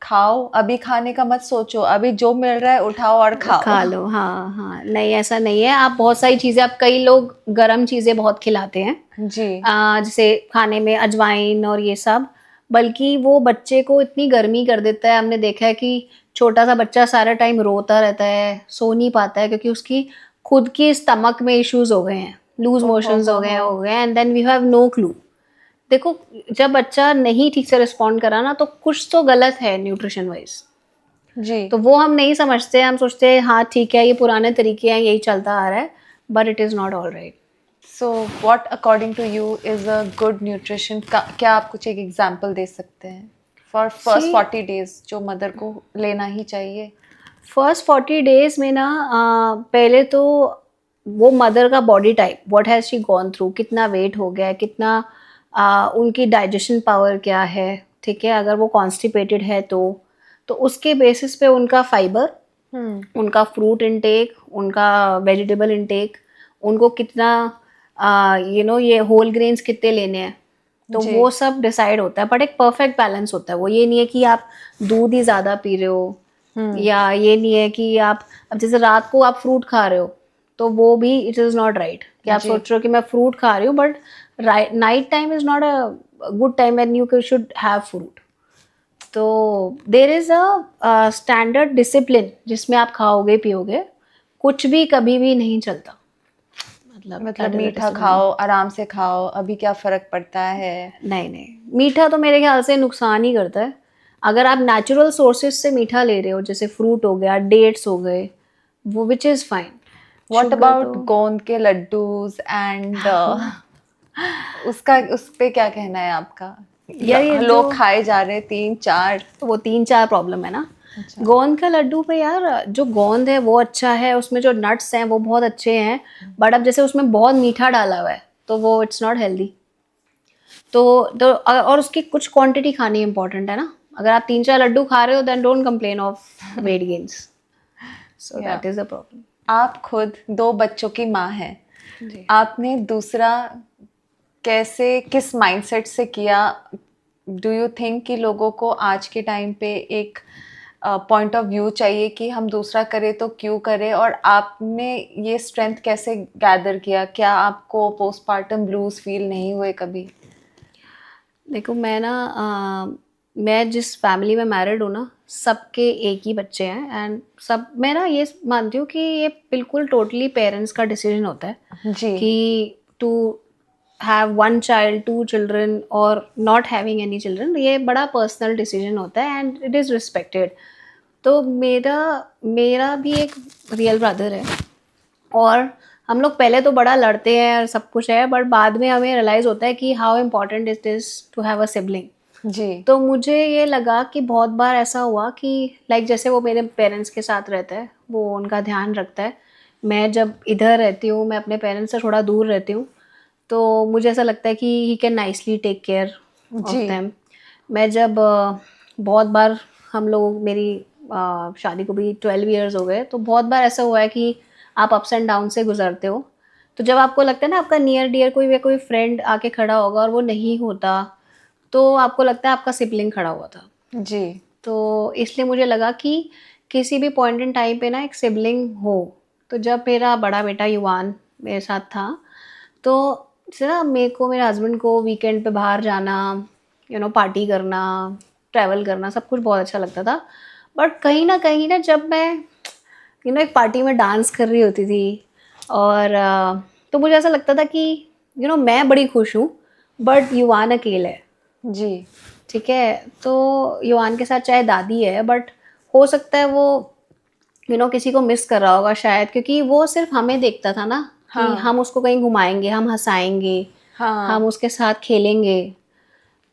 खाओ, अभी खाने का मत सोचो, अभी जो मिल रहा है उठाओ और खाओ. खा लो, हाँ हाँ, नहीं ऐसा नहीं है. आप बहुत सारी चीज़ें, आप कई लोग गर्म चीज़ें बहुत खिलाते हैं, जी जैसे खाने में अजवाइन और ये सब, बल्कि वो बच्चे को इतनी गर्मी कर देता है. हमने देखा है कि छोटा सा बच्चा सारा टाइम रोता रहता है, सो नहीं पाता है, क्योंकि उसकी खुद की स्टमक में इश्यूज हो गए हैं, लूज मोशंस हो गए, and then we have no clue. देखो, जब बच्चा नहीं ठीक से रिस्पॉन्ड करा ना, तो कुछ तो गलत है न्यूट्रिशन वाइज. जी तो वो हम नहीं समझते, हम सोचते हैं हाँ ठीक है, ये पुराने तरीके हैं, यही चलता आ रहा है, but it is not all right. So what according to you is a good nutrition? क्या आप कुछ एक एग्जांपल दे सकते हैं फॉर फर्स्ट 40 डेज जो मदर को लेना ही चाहिए? फर्स्ट 40 days में ना, पहले तो वो मदर का body type, what has she gone through, कितना वेट हो गया है, कितना उनकी डाइजेशन पावर क्या है, ठीक है. अगर वो कॉन्स्टिपेटेड है तो उसके बेसिस पे उनका फाइबर, उनका फ्रूट इनटेक, उनका वेजिटेबल इनटेक, उनको कितना ये होल ग्रेन्स कितने लेने हैं, तो जी। वो सब डिसाइड होता है. बट एक परफेक्ट बैलेंस होता है. वो ये नहीं है कि आप दूध ही ज़्यादा पी रहे हो, या ये नहीं है कि आप, अब जैसे रात को आप फ्रूट खा रहे हो, तो वो भी इट इज़ नॉट राइट कि आप जी। सोच रहे हो कि मैं फ्रूट खा रही हूँ, but night time is not a good time and you should have fruit. तो there is a standard discipline जिसमें आप खाओगे पियोगे, कुछ भी कभी भी नहीं चलता. मतलब that is a मीठा discipline. खाओ, आराम से खाओ, अभी क्या फर्क पड़ता है? नहीं नहीं, मीठा तो मेरे ख्याल से नुकसान ही करता है. अगर आप नेचुरल सोर्सेज से मीठा ले रहे हो, जैसे फ्रूट हो गया, डेट्स हो गए, वो which is fine. What about गोंद के लड्डूज एंड उसका, उस पे क्या कहना है आपका? यार ये लोग जो- खाए जा रहे 3-4. वो 3-4 प्रॉब्लम है ना. अच्छा। गोंद का लड्डू पे यार, जो गोंद है वो अच्छा है, उसमें जो नट्स हैं वो बहुत अच्छे हैं, बट अब जैसे उसमें बहुत मीठा डाला हुआ है तो वो इट्स नॉट हेल्दी. तो और उसकी कुछ क्वांटिटी खानी इंपॉर्टेंट है ना. अगर आप 3-4 लड्डू खा रहे हो, then don't complain of weight gains. So that is the problem. आप खुद 2 बच्चों की माँ हैं, आपने दूसरा कैसे, किस माइंडसेट से किया? डू यू थिंक कि लोगों को आज के टाइम पे एक पॉइंट ऑफ व्यू चाहिए कि हम दूसरा करें तो क्यों करें, और आपने ये स्ट्रेंथ कैसे गैदर किया? क्या आपको पोस्टपार्टम ब्लूज फील नहीं हुए कभी? देखो, मैं जिस फैमिली में मैरिड हूँ ना, सबके एक ही बच्चे हैं, एंड सब, मैं ना ये मानती हूँ कि ये बिल्कुल टोटली पेरेंट्स का डिसीजन होता है जी कि टू हैव 1 child, 2 children और नॉट हैविंग एनी चिल्ड्रन. ये बड़ा पर्सनल डिसीजन होता है एंड इट इज़ रिस्पेक्टेड. तो मेरा भी एक रियल ब्रदर है, और हम लोग पहले तो बड़ा लड़ते हैं और सब कुछ है, बट बाद में हमें रियलाइज़ होता है कि how important it is to have a sibling. जी। तो मुझे ये लगा कि बहुत बार ऐसा हुआ कि लाइक जैसे वो मेरे पेरेंट्स के साथ रहता है, वो उनका ध्यान रखता है। मैं जब इधर रहती हूँ, मैं अपने पेरेंट्स से थोड़ा दूर रहती हूँ, तो मुझे ऐसा लगता है कि he can nicely take care of जी। देम। मैं जब बहुत बार हम लोग मेरी शादी को भी 12 इयर्स हो गए, तो बहुत बार ऐसा हुआ है कि आप अप्स एंड डाउन से गुजरते हो। तो जब आपको लगता है ना आपका नियर डियर कोई या कोई फ्रेंड आके खड़ा होगा और वो नहीं होता, तो आपको लगता है आपका सिबलिंग खड़ा हुआ था। जी। तो इसलिए मुझे लगा कि किसी भी पॉइंट इन टाइम पे ना एक सिबलिंग हो। तो जब मेरा बड़ा बेटा युवान मेरे साथ था, तो जैसे ना मेरे को मेरे हस्बैंड को वीकेंड पे बाहर जाना, पार्टी करना, ट्रैवल करना, सब कुछ बहुत अच्छा लगता था। बट कहीं ना जब मैं एक पार्टी में डांस कर रही होती थी, और तो मुझे ऐसा लगता था कि मैं बड़ी खुश हूँ, बट युवान अकेला है। जी। ठीक है, तो युवान के साथ चाहे दादी है, बट हो सकता है वो किसी को मिस कर रहा होगा शायद, क्योंकि वो सिर्फ हमें देखता था ना, कि हाँ। हम उसको कहीं घुमाएंगे, हम हंसाएंगे, हम हाँ। उसके साथ खेलेंगे।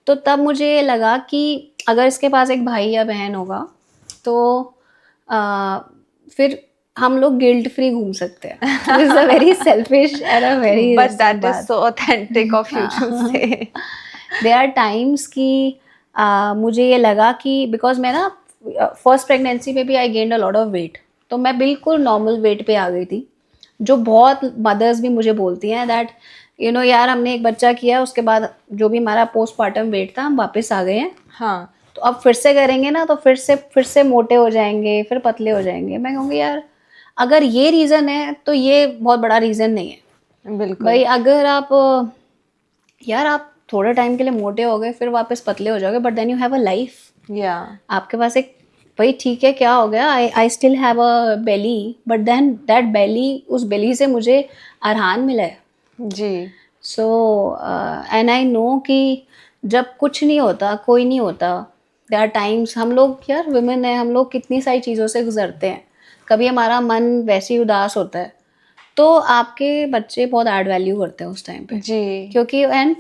तो तब मुझे ये लगा कि अगर इसके पास एक भाई या बहन होगा, तो आ, फिर हम लोग गिल्ट फ्री घूम सकते हैं। This is a very selfish and a very but that is बात। So authentic of you to हाँ, से। देयर आर टाइम्स कि मुझे ये लगा कि बिकॉज मैं ना फर्स्ट प्रेगनेंसी में भी I gained a lot of weight. तो मैं बिल्कुल नॉर्मल वेट पे आ गई थी, जो बहुत मदर्स भी मुझे बोलती हैं दैट यार हमने एक बच्चा किया, उसके बाद जो भी हमारा पोस्टमार्टम वेट था हम वापस आ गए हैं, हाँ। तो अब फिर से करेंगे ना तो फिर से मोटे हो जाएंगे, फिर पतले हो जाएंगे। मैं कहूँगी यार अगर ये रीज़न है तो ये बहुत बड़ा रीज़न नहीं है बिल्कुल। भाई। अगर आप यार आप थोड़े टाइम के लिए मोटे हो गए, फिर वापस पतले हो जाओगे, but then you have a life. Yeah. आपके पास एक, भाई ठीक है क्या हो गया, I still have a belly, but then that belly, उस बेली से मुझे अरहान मिला है। जी। सो एंड आई नो कि जब कुछ नहीं होता, कोई नहीं होता, देयर आर टाइम्स हम लोग यार वुमेन है, हम लोग कितनी सारी चीज़ों से गुजरते हैं। कभी हमारा मन वैसे ही उदास होता है, तो आपके बच्चे बहुत ऐड वैल्यू करते हैं उस टाइम पे। जी। क्योंकि and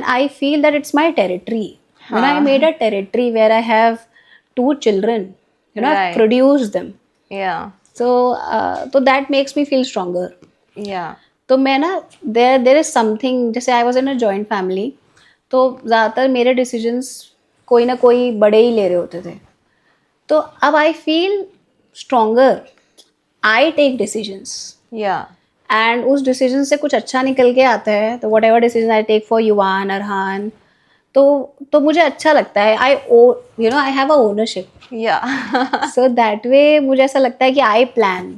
I feel that it's my territory. I हाँ। Made a territory where I have 2 children, I right. Produce them. Yeah. तो that makes me feel stronger. Yeah. तो मैं ना देर इज समथिंग, जैसे I was in a joint family, तो ज़्यादातर मेरे decisions कोई ना कोई बड़े ही ले रहे होते थे। तो अब I feel stronger, I take decisions, yeah. And उस डिसीजन से कुछ अच्छा निकल के आता है। तो whatever decision I take for Yuvaan Arhaan, तो मुझे अच्छा लगता है। I have a ownership. Yeah. So that way मुझे ऐसा लगता है कि I plan,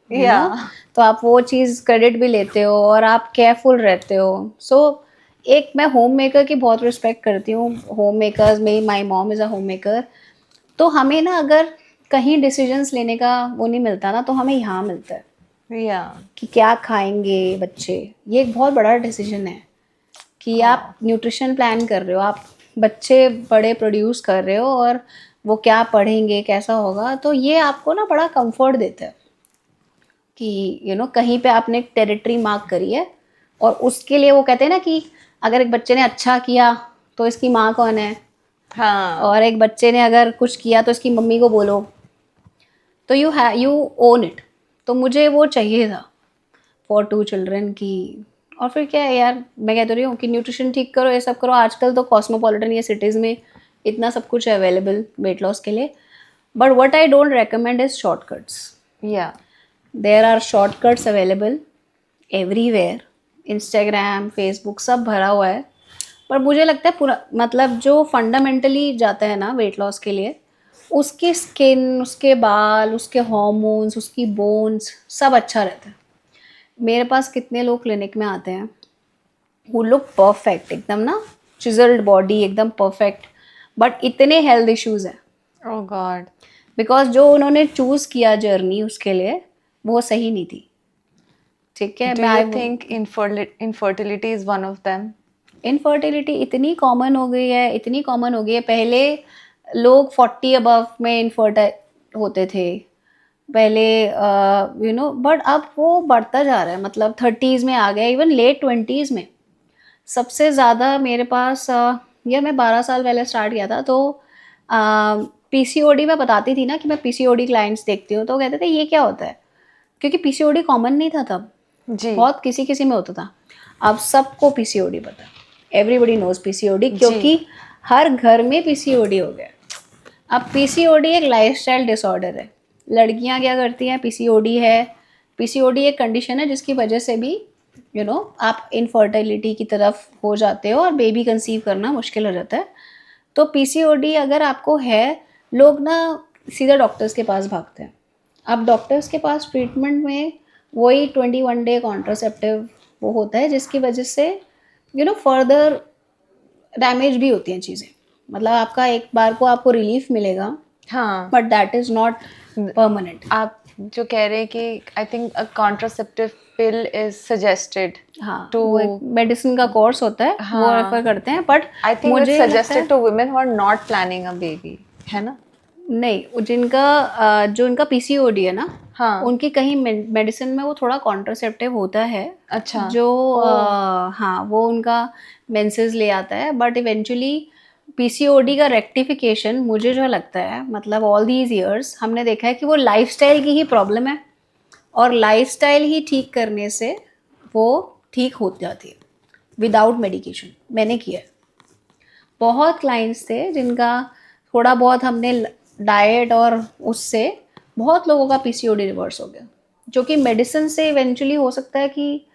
you yeah. Know तो आप वो चीज़ क्रेडिट भी लेते हो और आप केयरफुल रहते हो। सो एक मैं होम मेकर की बहुत रिस्पेक्ट करती हूँ। होम मेकर्स में my mom is a home maker. तो हमें ना अगर कहीं डिसीजंस लेने का वो नहीं मिलता ना, तो हमें यहाँ मिलता है या। कि क्या खाएंगे बच्चे। ये एक बहुत बड़ा डिसीजन है कि आप न्यूट्रिशन प्लान कर रहे हो, आप बच्चे बड़े प्रोड्यूस कर रहे हो, और वो क्या पढ़ेंगे, कैसा होगा। तो ये आपको ना बड़ा कंफर्ट देता है कि कहीं पे आपने एक टेरिटरी मार्क करी है, और उसके लिए वो कहते हैं ना कि अगर एक बच्चे ने अच्छा किया तो इसकी माँ कौन है, हाँ। और एक बच्चे ने अगर कुछ किया तो इसकी मम्मी को बोलो। तो यू ओन इट। तो मुझे वो चाहिए था फॉर 2 चिल्ड्रन की। और फिर क्या है यार, मैं कह तो रही हूँ कि न्यूट्रिशन ठीक करो, ये सब करो। आजकल तो कॉस्मोपॉलिटन ये सिटीज़ में इतना सब कुछ है अवेलेबल वेट लॉस के लिए। But what I don't recommend is shortcuts. Yeah. There are shortcuts available everywhere, Instagram Facebook सब भरा हुआ है। पर मुझे लगता है पूरा मतलब जो फंडामेंटली जाता है ना वेट लॉस के लिए, उसकी स्किन, उसके बाल, उसके हॉर्मोन्स, उसकी बोन्स सब अच्छा रहता है। मेरे पास कितने लोग क्लिनिक में आते हैं वो लुक परफेक्ट एकदम ना, चिजल्ड बॉडी एकदम परफेक्ट, बट इतने हेल्थ इश्यूज हैं ओ गॉड। बिकॉज जो उन्होंने चूज किया जर्नी उसके लिए वो सही नहीं थी। ठीक है, डू मैं you I think infertility is one of them? Infertility इतनी कॉमन हो गई है, इतनी कॉमन हो गई है। पहले लोग 40 अबव में इनफर्टाइल होते थे पहले, बट अब वो बढ़ता जा रहा है। मतलब 30s में आ गया, इवन लेट 20s में। सबसे ज़्यादा मेरे पास यार मैं 12 साल पहले स्टार्ट किया था, तो पीसीओडी मैं बताती थी ना कि मैं पीसीओडी क्लाइंट्स देखती हूँ, तो कहते थे ये क्या होता है, क्योंकि पीसीओडी कॉमन नहीं था तब, जी बहुत किसी किसी में होता था। अब सबको पीसीओडी पता है, एवरीबडी नोज पीसीओडी, क्योंकि हर घर में पीसीओडी हो गया। अब पीसीओडी एक लाइफस्टाइल डिसऑर्डर है। लड़कियां क्या करती हैं, पीसीओडी है, पीसीओडी एक कंडीशन है जिसकी वजह से भी आप इनफर्टिलिटी की तरफ हो जाते हो और बेबी कंसीव करना मुश्किल हो जाता है। तो पीसीओडी अगर आपको है, लोग ना सीधा डॉक्टर्स के पास भागते हैं। अब डॉक्टर्स के पास ट्रीटमेंट में वही 21 डे कॉन्ट्रासेप्टिव वो होता है, जिसकी वजह से फर्दर डैमेज भी होती हैं चीज़ें। मतलब आपका एक बार को आपको रिलीफ मिलेगा, हाँ, but that is not permanent. आप जो कह रहे हैं कि I think a contraceptive pill is suggested हाँ, to- वो एक मेडिसिन का कोर्स होता है, वो रेफर करते हैं, बट आई थिंक मुझे इट्स लगता है suggested to women who are not planning a baby, है ना? नहीं, वो जो इनका पीसीओडी है ना, हाँ, उनकी कहीं मेडिसिन में वो थोड़ा कॉन्ट्रासेप्टिव होता है, अच्छा, जो हाँ वो उनका मेंसेस ले आता है, बट इवेंचुअली पीसीओडी का रेक्टिफिकेशन मुझे जो लगता है, मतलब ऑल दीज इयर्स हमने देखा है कि वो लाइफस्टाइल की ही प्रॉब्लम है, और लाइफस्टाइल ही ठीक करने से वो ठीक हो जाती है विदाउट मेडिकेशन। मैंने किया है, बहुत क्लाइंट्स थे जिनका थोड़ा बहुत हमने डाइट और उससे बहुत लोगों का पीसीओडी रिवर्स हो गया, जो कि मेडिसिन से इवेंचुअली हो सकता है कि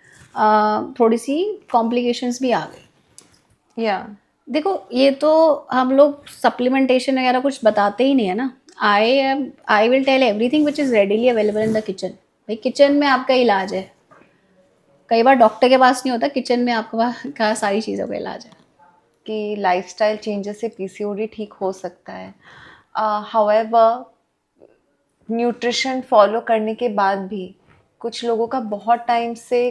थोड़ी सी कॉम्प्लिकेशंस भी आ गई। या देखो, ये तो हम लोग सप्लीमेंटेशन वगैरह कुछ बताते ही नहीं है ना। I will tell everything which is readily available in the kitchen. भाई किचन में आपका इलाज है, कई बार डॉक्टर के पास नहीं होता, किचन में आपका सारी चीज़ों का इलाज है। कि लाइफस्टाइल चेंजेस से पीसीओडी ठीक हो सकता है। हाउएवर न्यूट्रिशन फॉलो करने के बाद भी कुछ लोगों का बहुत टाइम से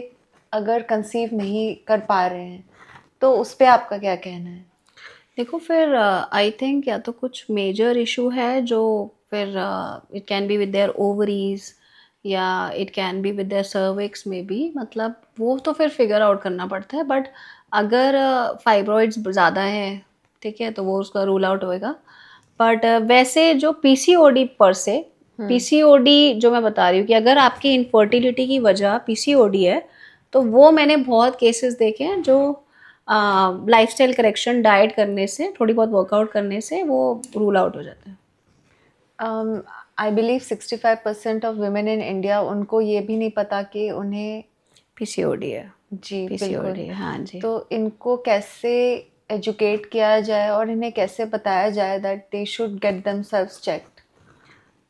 अगर कंसीव नहीं कर पा रहे हैं, तो उस पे आपका क्या कहना है? देखो, फिर आई थिंक या तो कुछ मेजर इशू है, जो फिर it can be with their ovaries, या it can be with their cervix में भी, मतलब वो तो फिर फिगर आउट करना पड़ता है। बट अगर फाइब्रॉइड्स ज़्यादा है, ठीक है, तो वो उसका रूल आउट होएगा। बट वैसे जो पीसीओडी पर से, पीसीओडी जो मैं बता रही हूँ कि अगर आपकी इनफर्टिलिटी की वजह पीसीओडी है, तो वो मैंने बहुत केसेस देखे हैं जो लाइफस्टाइल करेक्शन, डाइट करने से, थोड़ी बहुत वर्कआउट करने से वो रूल आउट हो जाता है। I believe 65% of women in India, उनको ये भी नहीं पता कि उन्हें पीसीओडी है। जी पीसीओडी, बिल्कुल। हाँ जी। तो इनको कैसे एजुकेट किया जाए और इन्हें कैसे बताया जाए that they should get themselves checked?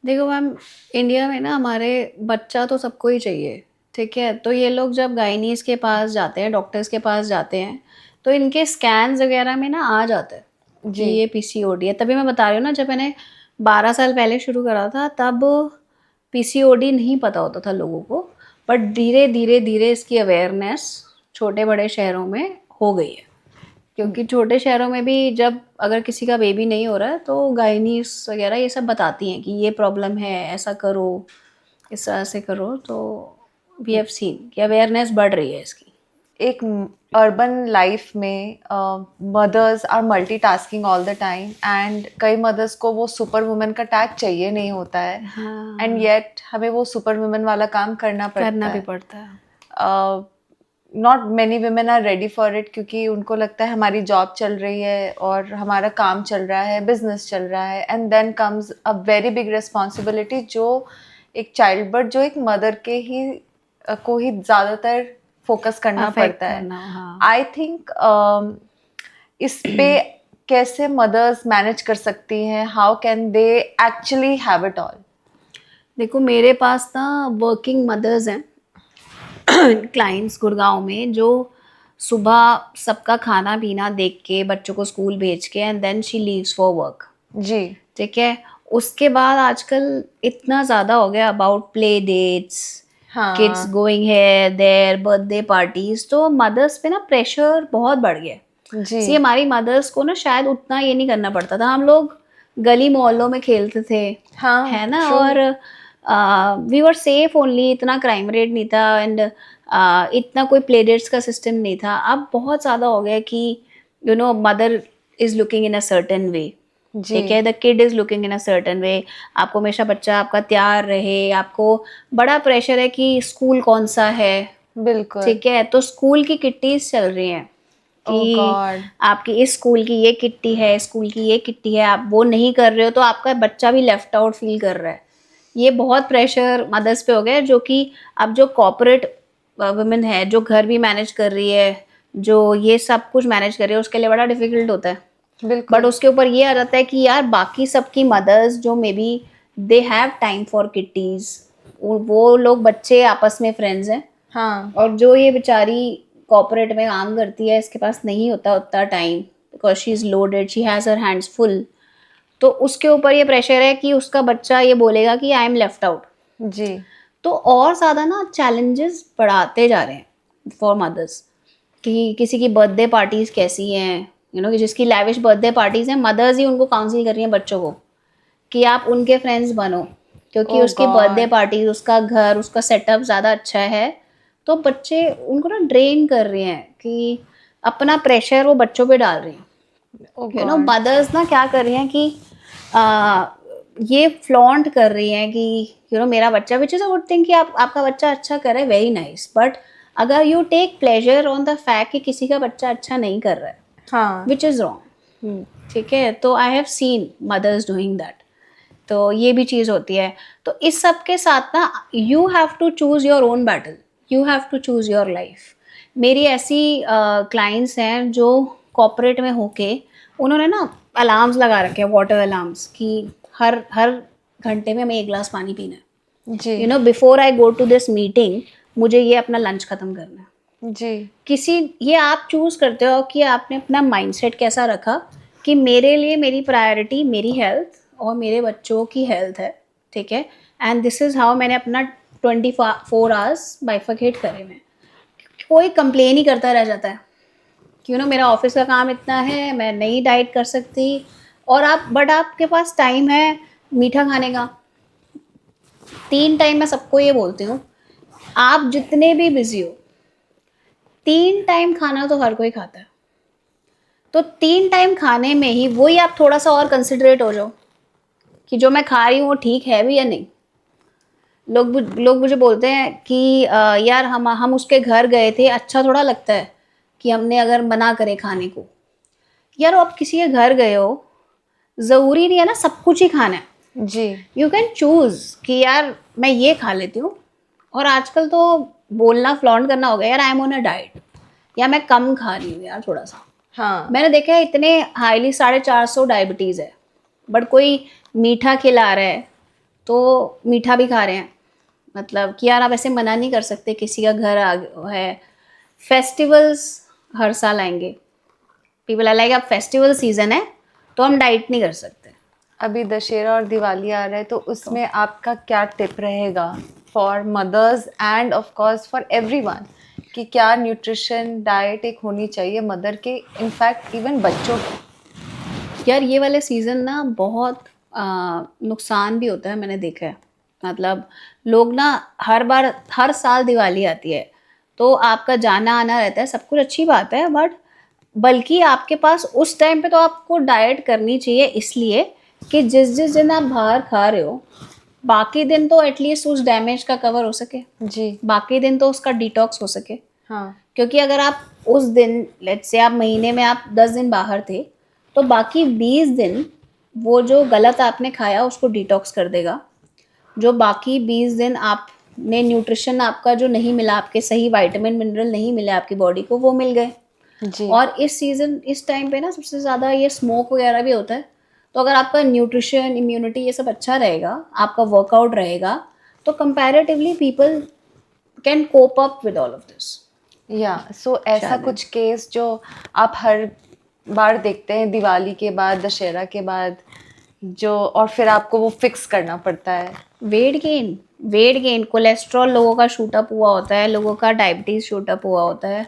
देखो मैम, इंडिया में ना हमारे बच्चा तो सबको ही चाहिए, ठीक है, तो ये लोग जब गाइनीज के पास जाते हैं, डॉक्टर्स के पास जाते हैं, तो इनके स्कैन्स वगैरह में ना आ जाता है कि जी। ये पीसीओडी है। तभी मैं बता रही हूँ ना, जब मैंने 12 साल पहले शुरू करा था तब पीसीओडी नहीं पता होता था लोगों को, बट धीरे धीरे धीरे इसकी अवेयरनेस छोटे बड़े शहरों में हो गई है, क्योंकि छोटे शहरों में भी जब अगर किसी का बेबी नहीं हो रहा है, तो गाइनीस वगैरह ये सब बताती हैं कि ये प्रॉब्लम है, ऐसा करो, इस तरह से करो। तो वी हैव सीन कि अवेयरनेस बढ़ रही है इसकी। एक अर्बन लाइफ में mothers are multitasking all the time, and कई मदर्स को वो सुपर वुमेन का टैग चाहिए नहीं होता है, हाँ, एंड येट हमें वो सुपर वुमेन वाला काम करना करना भी है। पड़ता है। Not many women are ready for it, क्योंकि उनको लगता है हमारी जॉब चल रही है और हमारा काम चल रहा है, बिजनेस चल रहा है, and then comes a very big responsibility, जो एक चाइल्ड बर्थ, जो एक मदर के ही को ही ज़्यादातर फोकस करना Affect पड़ता है। करना, हाँ। आई थिंक इस पे कैसे मदर्स मैनेज कर सकती हैं? How can they actually have it all? देखो, मेरे पास ना वर्किंग मदर्स हैं क्लाइंट्स गुड़गांव में, जो सुबह सबका खाना पीना देख के, बच्चों को स्कूल भेज के, and then she leaves for work, जी। ठीक है। उसके बाद आजकल इतना ज़्यादा हो गया अबाउट प्ले डेट्स, हाँ, किड्स गोइंग है देयर, बर्थडे पार्टीज, तो मदर्स पे ना प्रेशर बहुत बढ़ गया। जी। सी हमारी मदर्स को ना शायद उतना ये नहीं करना पड़ता था, हम लोग गली मोहल्लों में खेलते थे, हाँ, है ना, true. और वी वर सेफ ओनली, इतना क्राइम रेट नहीं था, एंड इतना कोई प्ले डेट्स का सिस्टम नहीं था। अब बहुत ज़्यादा हो गया कि mother is looking in a certain way, जी ठीक है, the kid is looking in a certain way, आपको हमेशा बच्चा आपका तैयार रहे, आपको बड़ा प्रेशर है कि स्कूल कौन सा है, बिल्कुल। ठीक है, तो स्कूल की किट्टीज चल रही हैं ओह कि गॉड। आपकी इस स्कूल की ये किट्टी है, स्कूल की ये किट्टी है, आप वो नहीं कर रहे हो तो आपका बच्चा भी लेफ्ट आउट फील कर रहा है। ये बहुत प्रेशर मदर्स पे हो गया है, जो कि अब जो कॉर्पोरेट वुमेन है, जो घर भी मैनेज कर रही है, जो ये सब कुछ मैनेज कर रही है, उसके लिए बड़ा डिफिकल्ट होता है। बिल्कुल। बट उसके ऊपर ये आ जाता है कि यार बाकी सबकी मदर्स जो maybe they have time for kitties, वो लोग बच्चे आपस में फ्रेंड्स हैं, हाँ और जो ये बेचारी कॉर्पोरेट में काम करती है, इसके पास नहीं होता उतना time, because she is loaded, she has her hands full, तो उसके ऊपर ये प्रेशर है कि उसका बच्चा ये बोलेगा कि आई एम लेफ्ट आउट। जी तो और ज़्यादा ना चैलेंजेस बढ़ाते जा रहे हैं फॉर मदर्स, कि किसी की बर्थडे पार्टीज कैसी हैं, यू नो, कि जिसकी लैविश बर्थडे पार्टीज हैं, मदर्स ही उनको काउंसिल कर रही हैं बच्चों को कि आप उनके फ्रेंड्स बनो, क्योंकि ओह उसकी बर्थडे गॉड। पार्टी, उसका घर, उसका सेटअप ज़्यादा अच्छा है। तो बच्चे उनको ना ड्रेन कर रहे हैं कि अपना प्रेशर वो बच्चों पे डाल रहे हैं। Oh you know, god. Mothers ना क्या कर रही हैं कि आ, ये फ्लॉन्ट कर रही हैं कि यू नो मेरा बच्चा, which is a good thing कि आपका बच्चा अच्छा कर रहा है, वेरी नाइस, बट अगर you take pleasure on the fact कि किसी का बच्चा अच्छा नहीं कर रहा है, हाँ विच इज़ रॉन्ग, ठीक है, तो I have seen mothers doing that. तो ये भी चीज़ होती है। तो इस सब के साथ ना you have to choose your own battle, you have to choose your life. मेरी ऐसी क्लाइंट्स हैं जो कॉर्पोरेट में होके उन्होंने ना अलार्म्स लगा रखे हैं, वाटर अलार्म्स, कि हर हर घंटे में हमें 1 गिलास पानी पीना है, जी you know, before I go to this meeting मुझे ये अपना लंच ख़त्म करना है। जी किसी, ये आप चूज़ करते हो कि आपने अपना माइंडसेट कैसा रखा कि मेरे लिए मेरी प्रायोरिटी मेरी हेल्थ और मेरे बच्चों की हेल्थ है, ठीक है, एंड दिस इज़ हाउ मैंने अपना 24 आवर्स बाइफिकेट करे हुए हैं। कोई कंप्लेन ही करता रह जाता है कि यू नो मेरा ऑफिस का काम इतना है, मैं नहीं डाइट कर सकती, और आप, बट आपके पास टाइम है मीठा खाने का। 3 टाइम मैं सबको ये बोलती हूँ, आप जितने भी बिजी हो, 3 टाइम खाना तो हर कोई खाता है, तो 3 टाइम खाने में ही वही आप थोड़ा सा और कंसिडरेट हो जाओ कि जो मैं खा रही हूँ वो ठीक है भी या नहीं। लोग मुझे बोलते हैं कि यार हम उसके घर गए थे, अच्छा थोड़ा लगता है कि हमने अगर मना करे खाने को। यार आप किसी के घर गए हो, ज़रूरी नहीं है ना सब कुछ ही खाना है, जी यू कैन चूज़ कि यार मैं ये खा लेती हूँ। और आजकल तो बोलना फ्लॉन्ट करना हो गया, यार I am on a diet, या मैं कम खा रही हूँ यार थोड़ा सा। हाँ मैंने देखा है इतने हाईली 450 डायबिटीज़ है, बट कोई मीठा खिला रहा है तो मीठा भी खा रहे हैं, मतलब कि यार आप ऐसे मना नहीं कर सकते, किसी का घर है। फेस्टिवल्स हर साल आएंगे, पीपल आर लाइक अब फेस्टिवल सीजन है तो हम डाइट नहीं कर सकते। अभी दशहरा और दिवाली आ रहा है, तो उसमें आपका क्या टिप रहेगा for mothers end of course for everyone, कि क्या न्यूट्रिशन डाइट एक होनी चाहिए मदर के, इनफैक्ट इवन बच्चों की? यार ये वाले सीज़न ना बहुत नुकसान भी होता है, मैंने देखा है। मतलब लोग ना हर बार, हर साल दिवाली आती है तो आपका जाना आना रहता है, सब कुछ अच्छी बात है, बट बल्कि आपके पास उस टाइम पे तो आपको डाइट करनी चाहिए, इसलिए कि जिस जिस दिन आप बाहर खा रहे हो, बाकी दिन तो एटलीस्ट उस डैमेज का कवर हो सके, जी बाकी दिन तो उसका डिटॉक्स हो सके। हाँ क्योंकि अगर आप उस दिन, लेट्स से आप महीने में आप 10 दिन बाहर थे, तो बाकी 20 दिन वो जो गलत आपने खाया उसको डिटॉक्स कर देगा। जो बाकी 20 दिन आपने न्यूट्रिशन आपका जो नहीं मिला, आपके सही विटामिन मिनरल नहीं मिले आपकी बॉडी को, वो मिल गए। जी और इस सीज़न, इस टाइम पे ना सबसे ज़्यादा ये स्मोक वगैरह भी होता है, तो अगर आपका न्यूट्रिशन, इम्यूनिटी ये सब अच्छा रहेगा, आपका वर्कआउट रहेगा, तो comparatively people can cope up with all of this. Yeah so ऐसा शायद। कुछ केस जो आप हर बार देखते हैं दिवाली के बाद, दशहरा के बाद, जो और फिर आपको वो फिक्स करना पड़ता है? वेट गेन, कोलेस्ट्रॉल लोगों का शूट अप हुआ होता है, लोगों का डायबिटीज़ शूट अप हुआ होता है,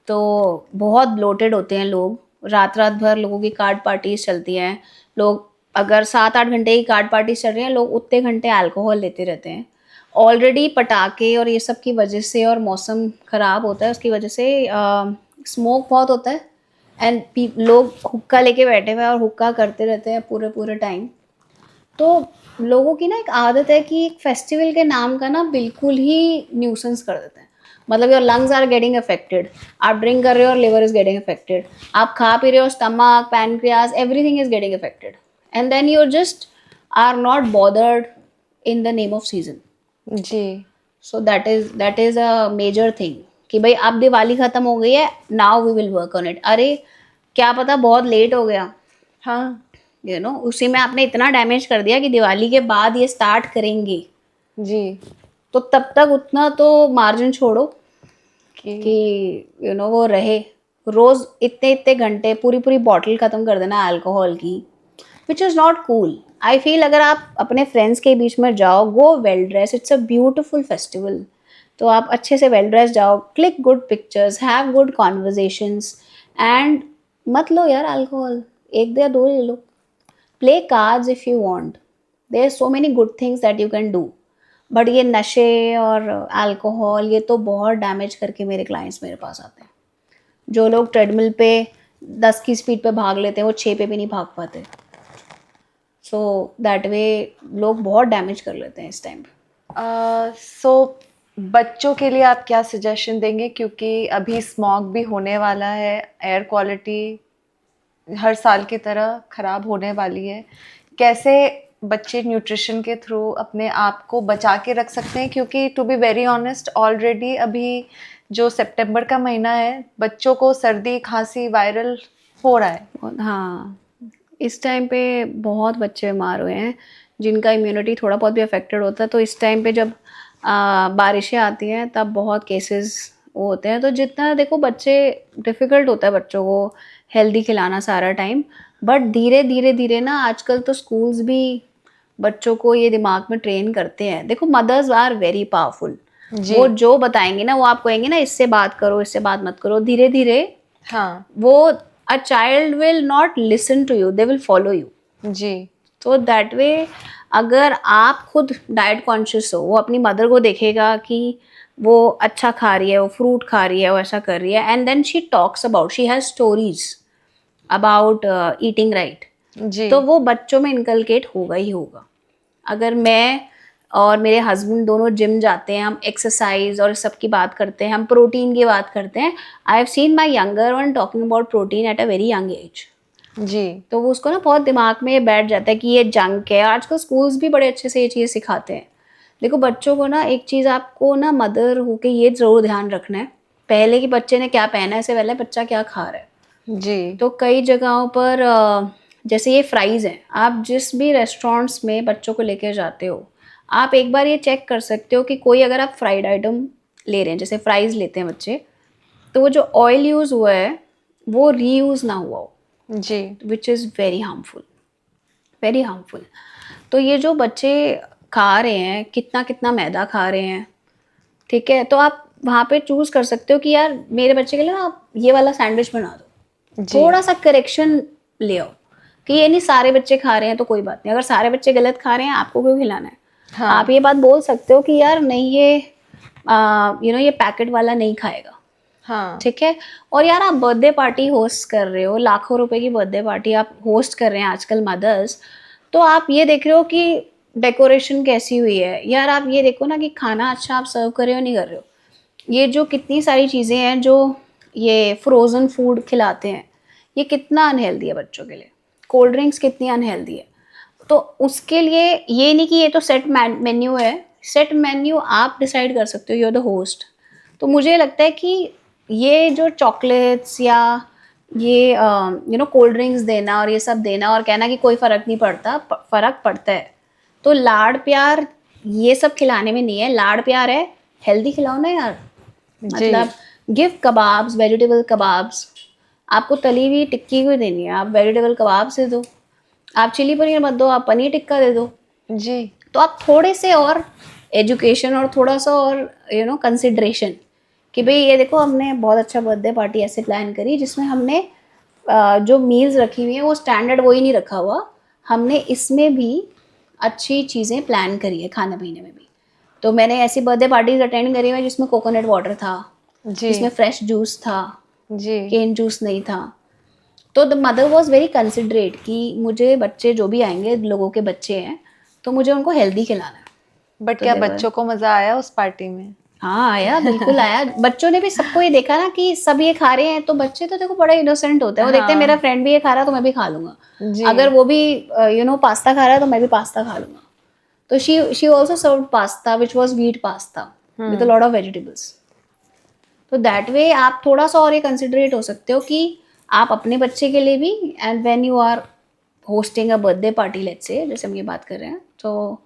तो बहुत ब्लोटेड होते हैं लोग, रात रात भर लोगों की कार्ड पार्टीज चलती हैं। लोग अगर 7-8 घंटे की कार्ड पार्टीज चल रही हैं, लोग उतने घंटे अल्कोहल लेते रहते हैं। ऑलरेडी पटाखे और ये सब की वजह से, और मौसम ख़राब होता है उसकी वजह से, स्मोक बहुत होता है, एंड लोग हुक्का लेके बैठे हुए हैं और हुक्का करते रहते हैं पूरे पूरे टाइम। तो लोगों की ना एक आदत है कि एक फेस्टिवल के नाम का ना बिल्कुल ही न्यूसेंस कर देते हैं। मतलब your lungs are getting affected, आप ड्रिंक कर रहे हो और लिवर इज गेटिंग अफेक्टेड, आप खा पी रहे हो, stomach, pancreas, everything is getting affected, and then you just are not bothered in the name of season. जी। So that is a major thing कि भाई अब दिवाली खत्म हो गई है, now we will work on it. अरे क्या पता बहुत लेट हो गया, हाँ उसी में आपने इतना डैमेज कर दिया कि दिवाली के बाद ये स्टार्ट करेंगे, जी। तो तब तक उतना तो मार्जिन छोड़ो कि कि वो रहे। रोज इतने इतने घंटे पूरी पूरी बॉटल खत्म कर देना अल्कोहल की, which is not cool. I feel अगर आप अपने फ्रेंड्स के बीच में जाओ, go well dress, it's a beautiful festival. तो आप अच्छे से वेल ड्रेस जाओ, click good pictures, have good conversations, and मत लो यार अल्कोहल, एक या दो ले लो। Play cards if you want, there so many good things that you can do. But ये नशे और अल्कोहल ये तो बहुत डैमेज करके मेरे क्लाइंट्स मेरे पास आते हैं। जो लोग ट्रेडमिल पे 10 की स्पीड पे भाग लेते हैं वो 6 पे भी नहीं भाग पाते। सो दैट वे लोग बहुत डैमेज कर लेते हैं इस टाइम पे। सो बच्चों के लिए आप क्या सजेशन देंगे, क्योंकि अभी स्मॉग भी होने वाला है, एयर क्वालिटी हर साल की तरह ख़राब होने वाली है। कैसे बच्चे न्यूट्रिशन के थ्रू अपने आप को बचा के रख सकते हैं, क्योंकि to be very honest already अभी जो सितंबर का महीना है बच्चों को सर्दी खांसी वायरल हो रहा है। हाँ, इस टाइम पे बहुत बच्चे बीमार हुए हैं जिनका इम्यूनिटी थोड़ा बहुत भी अफेक्टेड होता है। तो इस टाइम पे जब बारिशें आती हैं तब बहुत केसेस वो होते हैं। तो जितना देखो बच्चे, डिफ़िकल्ट होता है बच्चों को हेल्दी खिलाना सारा टाइम, बट धीरे धीरे धीरे ना आजकल तो स्कूल्स भी बच्चों को ये दिमाग में ट्रेन करते हैं। देखो मदर्स आर वेरी पावरफुल, जी। वो जो बताएंगी ना वो आप कहेंगे ना इससे बात करो, इससे बात मत करो, धीरे धीरे हाँ वो a child will not listen to you, they will follow you. जी। तो दैट वे अगर आप खुद डाइट कॉन्शियस हो, वो अपनी मदर को देखेगा कि वो अच्छा खा रही है, वो फ्रूट खा रही है, वो ऐसा कर रही है, and then she talks about, she has stories about eating right, जी। तो वो बच्चों में इनकलकेट होगा ही होगा। अगर मैं और मेरे हस्बैंड दोनों जिम जाते हैं, हम एक्सरसाइज और सब की बात करते हैं, हम प्रोटीन की बात करते हैं, I have seen my younger one talking about protein at a very young age. जी। तो वो उसको ना बहुत दिमाग में ये बैठ जाता है कि ये जंक है। आजकल स्कूल्स भी बड़े अच्छे से ये चीज़ सिखाते हैं। देखो बच्चों को ना एक चीज़ आपको ना मदर होके ये ज़रूर ध्यान रखना है, पहले कि बच्चे ने क्या पहना है, इससे पहले बच्चा क्या खा रहा है। जी। तो कई जगहों पर जैसे ये फ्राइज़ हैं, आप जिस भी रेस्टोरेंट्स में बच्चों को लेकर जाते हो, आप एक बार ये चेक कर सकते हो कि कोई अगर आप फ्राइड आइटम ले रहे हैं, जैसे फ्राइज़ लेते हैं बच्चे, तो वो जो ऑयल यूज़ हुआ है वो रीयूज़ ना हुआ हो, जी। Which is very harmful, very harmful. तो ये जो बच्चे खा रहे हैं, कितना कितना मैदा खा रहे हैं, ठीक है, तो आप वहाँ पे चूज़ कर सकते हो कि यार मेरे बच्चे के लिए ना आप ये वाला सैंडविच बना दो, जी। थोड़ा सा करेक्शन ले आओ कि ये नहीं सारे बच्चे खा रहे हैं तो कोई बात नहीं, अगर सारे बच्चे गलत खा रहे हैं आपको क्यों खिलाना है। हाँ। आप ये बात बोल सकते हो कि यार नहीं ये ये पैकेट वाला नहीं खाएगा, हाँ। ठीक है। और यार आप बर्थडे पार्टी होस्ट कर रहे हो, लाखों रुपए की बर्थडे पार्टी आप होस्ट कर रहे हैं आजकल मदर्स, तो आप ये देख रहे हो कि डेकोरेशन कैसी हुई है, यार आप ये देखो ना कि खाना अच्छा आप सर्व कर रहे हो नहीं कर रहे हो। ये जो कितनी सारी चीज़ें हैं जो ये फ्रोज़न फूड खिलाते हैं, ये कितना अनहेल्दी है बच्चों के लिए, कोल्ड ड्रिंक्स कितनी अनहेल्दी है। तो उसके लिए ये नहीं कि ये तो सेट मेन्यू है, सेट मेन्यू आप डिसाइड कर सकते हो, यू आर द होस्ट। तो मुझे लगता है कि ये जो चॉकलेट्स या ये कोल्ड ड्रिंक्स देना और ये सब देना और कहना कि कोई फ़र्क नहीं पड़ता, फ़र्क पड़ता है। तो लाड़ प्यार ये सब खिलाने में नहीं है, लाड़ प्यार है हेल्दी खिलाओ ना यार। मतलब गिव कबाब्स, वेजिटेबल कबाब्स, आपको तली हुई टिक्की क्यों देनी है, आप वेजिटेबल कबाब्स दे दो, आप चिली पनीर मत दो, आप पनीर टिक्का दे दो। जी। तो आप थोड़े से और एजुकेशन और थोड़ा सा और कंसिडरेशन कि भाई ये देखो हमने बहुत अच्छा बर्थडे पार्टी ऐसे प्लान करी जिसमें हमने जो मील्स रखी हुई हैं वो स्टैंडर्ड वही नहीं रखा हुआ, हमने इसमें भी अच्छी चीज़ें प्लान करी है खाने पीने में भी। तो मैंने ऐसी बर्थडे पार्टीज अटेंड करी हुई जिसमें कोकोनट वाटर था, जी। जिसमें फ्रेश जूस था, जी। केन जूस नहीं था, तो the mother was very considerate कि मुझे बच्चे जो भी आएंगे लोगों के बच्चे हैं तो मुझे उनको हेल्दी खिलाना है। बट तो क्या they were- बच्चों को मजा आया उस पार्टी में? हाँ आया, बिल्कुल आया। बच्चों ने भी सबको ये देखा ना कि सब ये खा रहे हैं, तो बच्चे तो देखो बड़ा इनोसेंट होते हैं, वो देखते हैं हाँ। मेरा फ्रेंड भी ये खा रहा है तो मैं भी खा लूंगा। जी। अगर वो भी पास्ता खा रहा है तो मैं भी पास्ता खा लूंगा। तो she also serve pasta which was wheat pasta with a lot of vegetables. तो दैट वे आप थोड़ा सा और ये कंसिडरेट हो सकते हो कि आप अपने बच्चे के लिए भी, and when you are hosting a birthday party let's say, जैसे हम ये बात कर रहे हैं, तो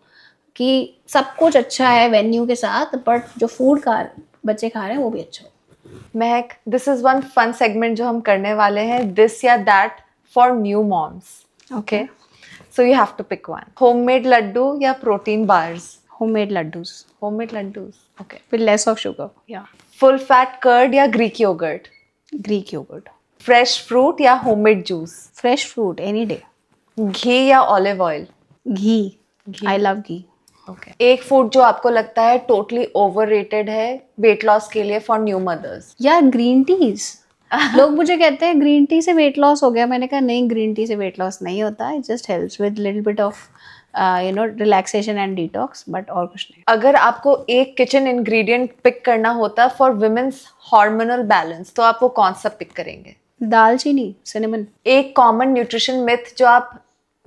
कि सब कुछ अच्छा है वेन्यू के साथ, बट जो फूड खा बच्चे खा रहे हैं वो भी अच्छा हो। Mahak, this is one fun segment जो हम करने वाले हैं, दिस या that for new moms. Okay, so you have to pick one. Homemade laddoo या protein bars? Homemade laddoos homemade laddoos, okay. With less of sugar, या फुल फैट कर्ड या Greek yogurt? Greek yogurt. Fresh fruit या homemade juice? Fresh fruit any day. Ghee या olive oil? Ghee, I love ghee. Okay. एक food जो आपको लगता है टोटली ओवररेटेड है वेट लॉस के लिए फॉर न्यू मदर्स? या ग्रीन टीज। लोग मुझे कहते हैं ग्रीन टी से वेट लॉस हो गया, मैंने कहा नहीं, ग्रीन टी से वेट लॉस नहीं होता, it just helps with little bit of relaxation and detox, but और कुछ नहीं। अगर आपको एक किचन इंग्रेडिएंट पिक करना होता फॉर विमेन्स हार्मोनल बैलेंस, तो आप वो कौन सा पिक करेंगे? दालचीनी, सिनेमन। एक कॉमन न्यूट्रिशन मिथ जो आप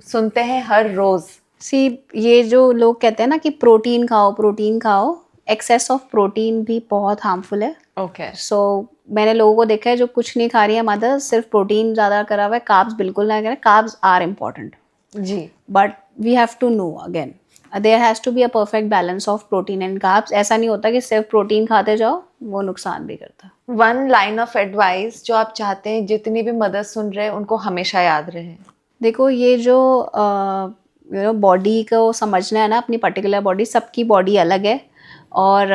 सुनते हैं हर रोज? सी, ये जो लोग कहते हैं ना कि प्रोटीन खाओ प्रोटीन खाओ, एक्सेस ऑफ प्रोटीन भी बहुत हार्मफुल है। ओके। सो मैंने लोगों को देखा है जो कुछ नहीं खा रही है मदर, सिर्फ प्रोटीन ज़्यादा करा हुआ है, कार्ब्स बिल्कुल ना करें। कार्ब्स आर इम्पॉर्टेंट, जी। But we have to know again there has to be a perfect balance of protein and carbs. ऐसा नहीं होता कि सिर्फ प्रोटीन खाते जाओ, वो नुकसान भी करता है। वन लाइन ऑफ एडवाइस जो आप चाहते हैं जितनी भी मदर्स सुन रहे हैं उनको हमेशा याद रहे? देखो, ये जो बॉडी को समझना है ना, अपनी पर्टिकुलर बॉडी, सबकी बॉडी अलग है और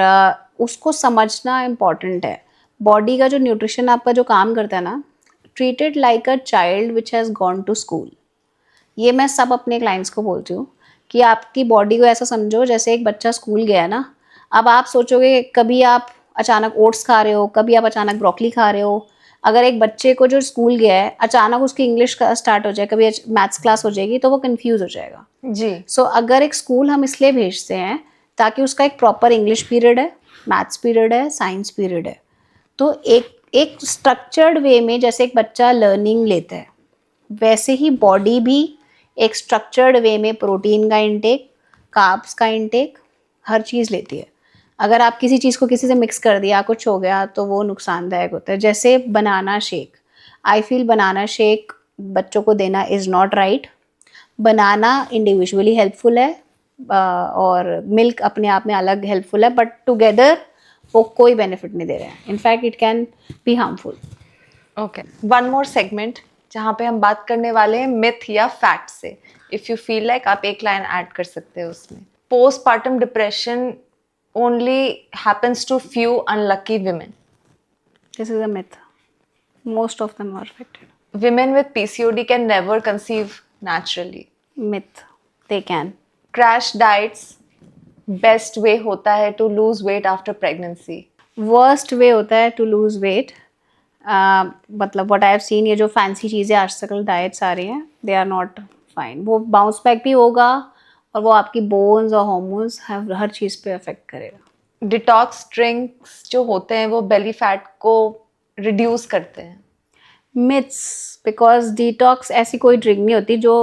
उसको समझना इम्पॉर्टेंट है। बॉडी का जो न्यूट्रिशन आपका जो काम करता है ना, treat it like a child which has gone to school. ये मैं सब अपने क्लाइंट्स को बोलती हूँ कि आपकी बॉडी को ऐसा समझो जैसे एक बच्चा स्कूल गया ना। अब आप सोचोगे, कभी आप अचानक ओट्स खा रहे हो, कभी आप अचानक ब्रोकली खा रहे हो। अगर एक बच्चे को जो स्कूल गया है अचानक उसकी इंग्लिश का स्टार्ट हो जाए, कभी मैथ्स क्लास हो जाएगी, तो वो कंफ्यूज हो जाएगा। जी। सो अगर एक स्कूल हम इसलिए भेजते हैं ताकि उसका एक प्रॉपर इंग्लिश पीरियड है, मैथ्स पीरियड है, साइंस पीरियड है, तो एक स्ट्रक्चर्ड वे में जैसे एक बच्चा लर्निंग लेता है, वैसे ही बॉडी भी एक स्ट्रक्चर्ड वे में प्रोटीन का इंटेक, कार्ब्स का इंटेक, हर चीज़ लेती है। अगर आप किसी चीज़ को किसी से मिक्स कर दिया, कुछ हो गया, तो वो नुकसानदायक होता है। जैसे banana shake, I feel banana shake बच्चों को देना is not right. Banana individually helpful है और मिल्क अपने आप में अलग हेल्पफुल है, बट टुगेदर वो कोई बेनिफिट नहीं दे रहे हैं। In fact it can be harmful. Okay, one more segment जहाँ पे हम बात करने वाले हैं मिथ या फैक्ट से। इफ़ यू फील लाइक आप एक लाइन ऐड कर सकते हो उसमें। Postpartum depression only happens to few unlucky women. This is a myth. Most of them are affected. Women with PCOD can never conceive naturally. Myth. They can. Crash diets best way होता है to lose weight after pregnancy. Worst way होता है to lose weight. मतलब what I have seen, ये जो fancy चीज़ें आजकल diets आ रही हैं, they are not fine. वो बाउंस बैक भी होगा और वो आपकी बोन्स और हार्मोन्स हर चीज़ पे अफेक्ट करेगा। डिटॉक्स ड्रिंक्स जो होते हैं वो बेली फैट को रिड्यूस करते हैं। मिथ्स, बिकॉज डिटॉक्स ऐसी कोई ड्रिंक नहीं होती जो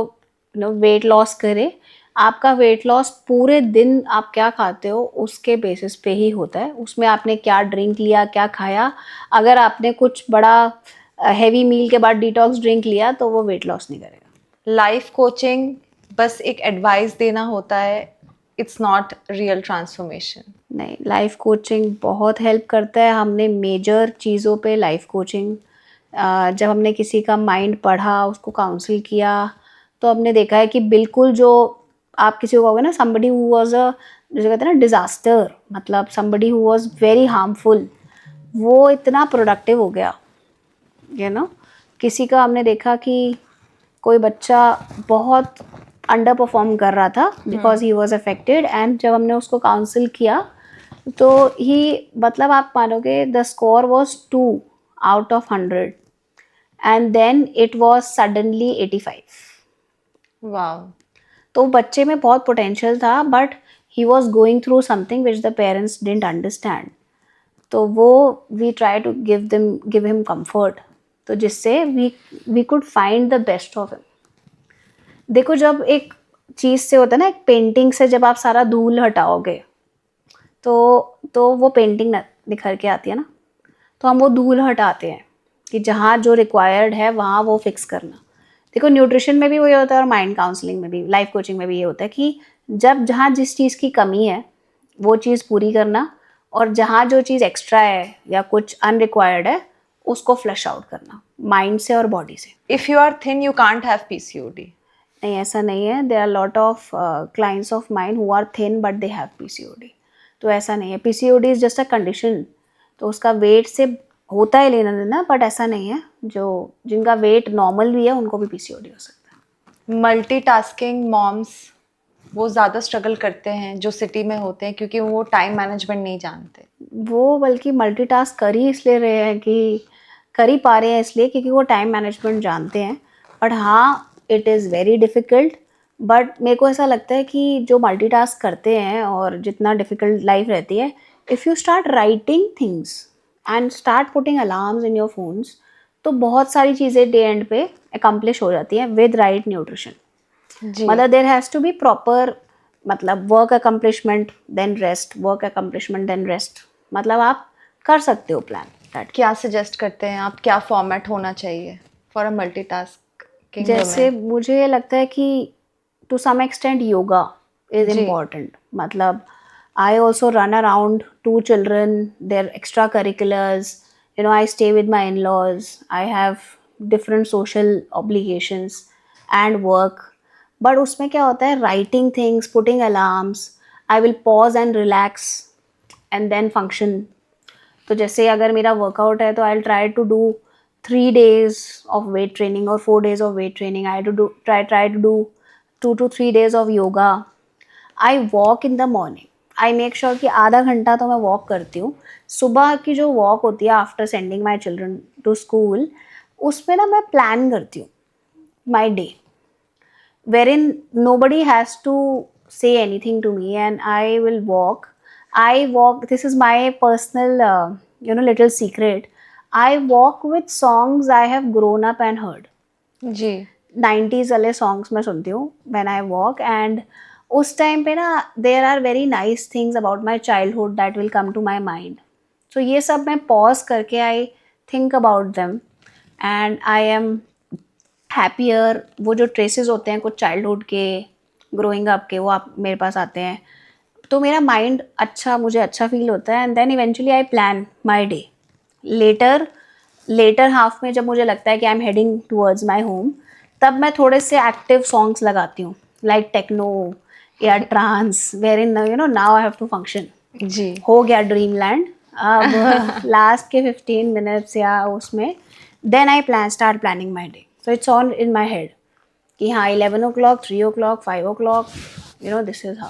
वेट लॉस करे। आपका वेट लॉस पूरे दिन आप क्या खाते हो उसके बेसिस पे ही होता है। उसमें आपने क्या ड्रिंक लिया, क्या खाया। अगर आपने कुछ बड़ा हैवी मील के बाद डिटॉक्स ड्रिंक लिया तो वो वेट लॉस नहीं करेगा। लाइफ कोचिंग बस एक एडवाइस देना होता है, इट्स नॉट रियल ट्रांसफॉर्मेशन। नहीं, लाइफ कोचिंग बहुत हेल्प करता है। हमने मेजर चीज़ों पे लाइफ कोचिंग, जब हमने किसी का माइंड पढ़ा, उसको काउंसिल किया, तो हमने देखा है कि बिल्कुल जो आप किसी को कहोगे ना, somebody who was a, जैसे कहते हैं ना डिज़ास्टर, मतलब somebody who was very harmful, वो इतना प्रोडक्टिव हो गया। किसी का हमने देखा कि कोई बच्चा बहुत अंडर परफॉर्म कर रहा था because he was affected, and जब हमने उसको काउंसिल किया तो ही, मतलब आप मानोगे the score was 2 out of 100, and then it was suddenly 85. Wow. तो बच्चे में बहुत पोटेंशियल था, but he was going through something which the parents didn't understand. तो वो we try to give him comfort, तो जिससे we could find the best of him. देखो, जब एक चीज़ से होता है ना, एक पेंटिंग से जब आप सारा धूल हटाओगे तो वो पेंटिंग निखर के आती है ना. तो हम वो धूल हटाते हैं कि जहाँ जो रिक्वायर्ड है वहाँ वो फिक्स करना. देखो, न्यूट्रिशन में भी वही होता है और माइंड काउंसलिंग में भी, लाइफ कोचिंग में भी ये होता है कि जब जहाँ जिस चीज़ की कमी है वो चीज़ पूरी करना, और जहाँ जो चीज़ एक्स्ट्रा है या कुछ अनरिक्वायर्ड है उसको फ्लश आउट करना, माइंड से और बॉडी से. If you are thin, you can't have PCOD. नहीं, ऐसा नहीं है. There are lot of clients of mine who are thin but they have PCOD. तो ऐसा नहीं है. PCOD is just a condition. तो उसका वेट से होता है लेना देना, बट ऐसा नहीं है. जो जिनका वेट नॉर्मल भी है उनको भी पीसीओडी हो सकता है. मल्टीटास्किंग मॉम्स वो ज़्यादा स्ट्रगल करते हैं जो सिटी में होते हैं, क्योंकि वो टाइम मैनेजमेंट नहीं जानते. वो बल्कि मल्टीटास्क कर ही इसलिए रहे हैं कि कर ही पा रहे हैं इसलिए क्योंकि वो टाइम मैनेजमेंट जानते हैं. बट हाँ, it is very difficult. But मेरे को ऐसा लगता है कि जो मल्टीटास्क करते हैं और जितना डिफ़िकल्ट लाइफ रहती है, if you start writing things and start putting alarms in your phones, तो बहुत सारी चीज़ें डे एंड पे अकम्प्लिश हो जाती हैं विद राइट न्यूट्रिशन. जी. मतलब there has to be proper, मतलब work accomplishment then rest, work accomplishment then rest. मतलब आप कर सकते हो प्लान दैट. क्या सजेस्ट करते हैं आप, क्या फॉर्मेट होना चाहिए फॉर अ मल्टीटास्किंग? जैसे मुझे लगता है कि to some extent yoga is जी. इम्पॉर्टेंट. मतलब I also run around 2 children, their extra curriculars, you know, I stay with my in-laws, I have different social obligations and work. But उसमें क्या होता है, writing things, putting alarms, I will pause and relax and then function. तो जैसे अगर मेरा workout है तो I will try to do 3 days of weight training or 4 days of weight training. I had to try to do 2 to 3 days of yoga. I walk in the morning. I make sure कि आधा घंटा तो मैं walk करती हूँ. सुबह की जो वॉक होती है after sending my children to school, उसमें ना मैं प्लान करती हूँ my day, wherein nobody has to say anything to me and I will walk. This is my personal little secret. I walk with songs I have grown up and heard. जी. 90s वाले songs मैं सुनती हूँ when I walk, and उस time पे ना there are very nice things about my childhood that will come to my mind. So ये सब मैं pause करके I think about them and I am happier. वो जो ट्रेसेस होते हैं कुछ चाइल्डहुड के, ग्रोइंग अप के, वो आप मेरे पास आते हैं, तो मेरा माइंड अच्छा, मुझे अच्छा फील होता है. And then eventually I plan my day. Later half में जब मुझे लगता है कि I am heading towards my home, तब मैं थोड़े से एक्टिव सॉन्ग्स लगाती हूँ, लाइक टेक्नो या trance, where in now I have to function. जी. हो गया ड्रीम लैंड अब लास्ट के 15 minutes या उसमें, then I start planning my day. So it's on in my head कि हाँ 11 o'clock, 3 o'clock, 5 o'clock, this is how.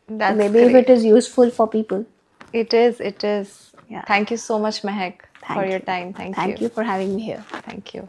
That's Maybe great. if it is useful for people. It is. Yeah. Thank you so much, Mehak, for Thank your you. time. Thank Thank you for having me here. Thank you.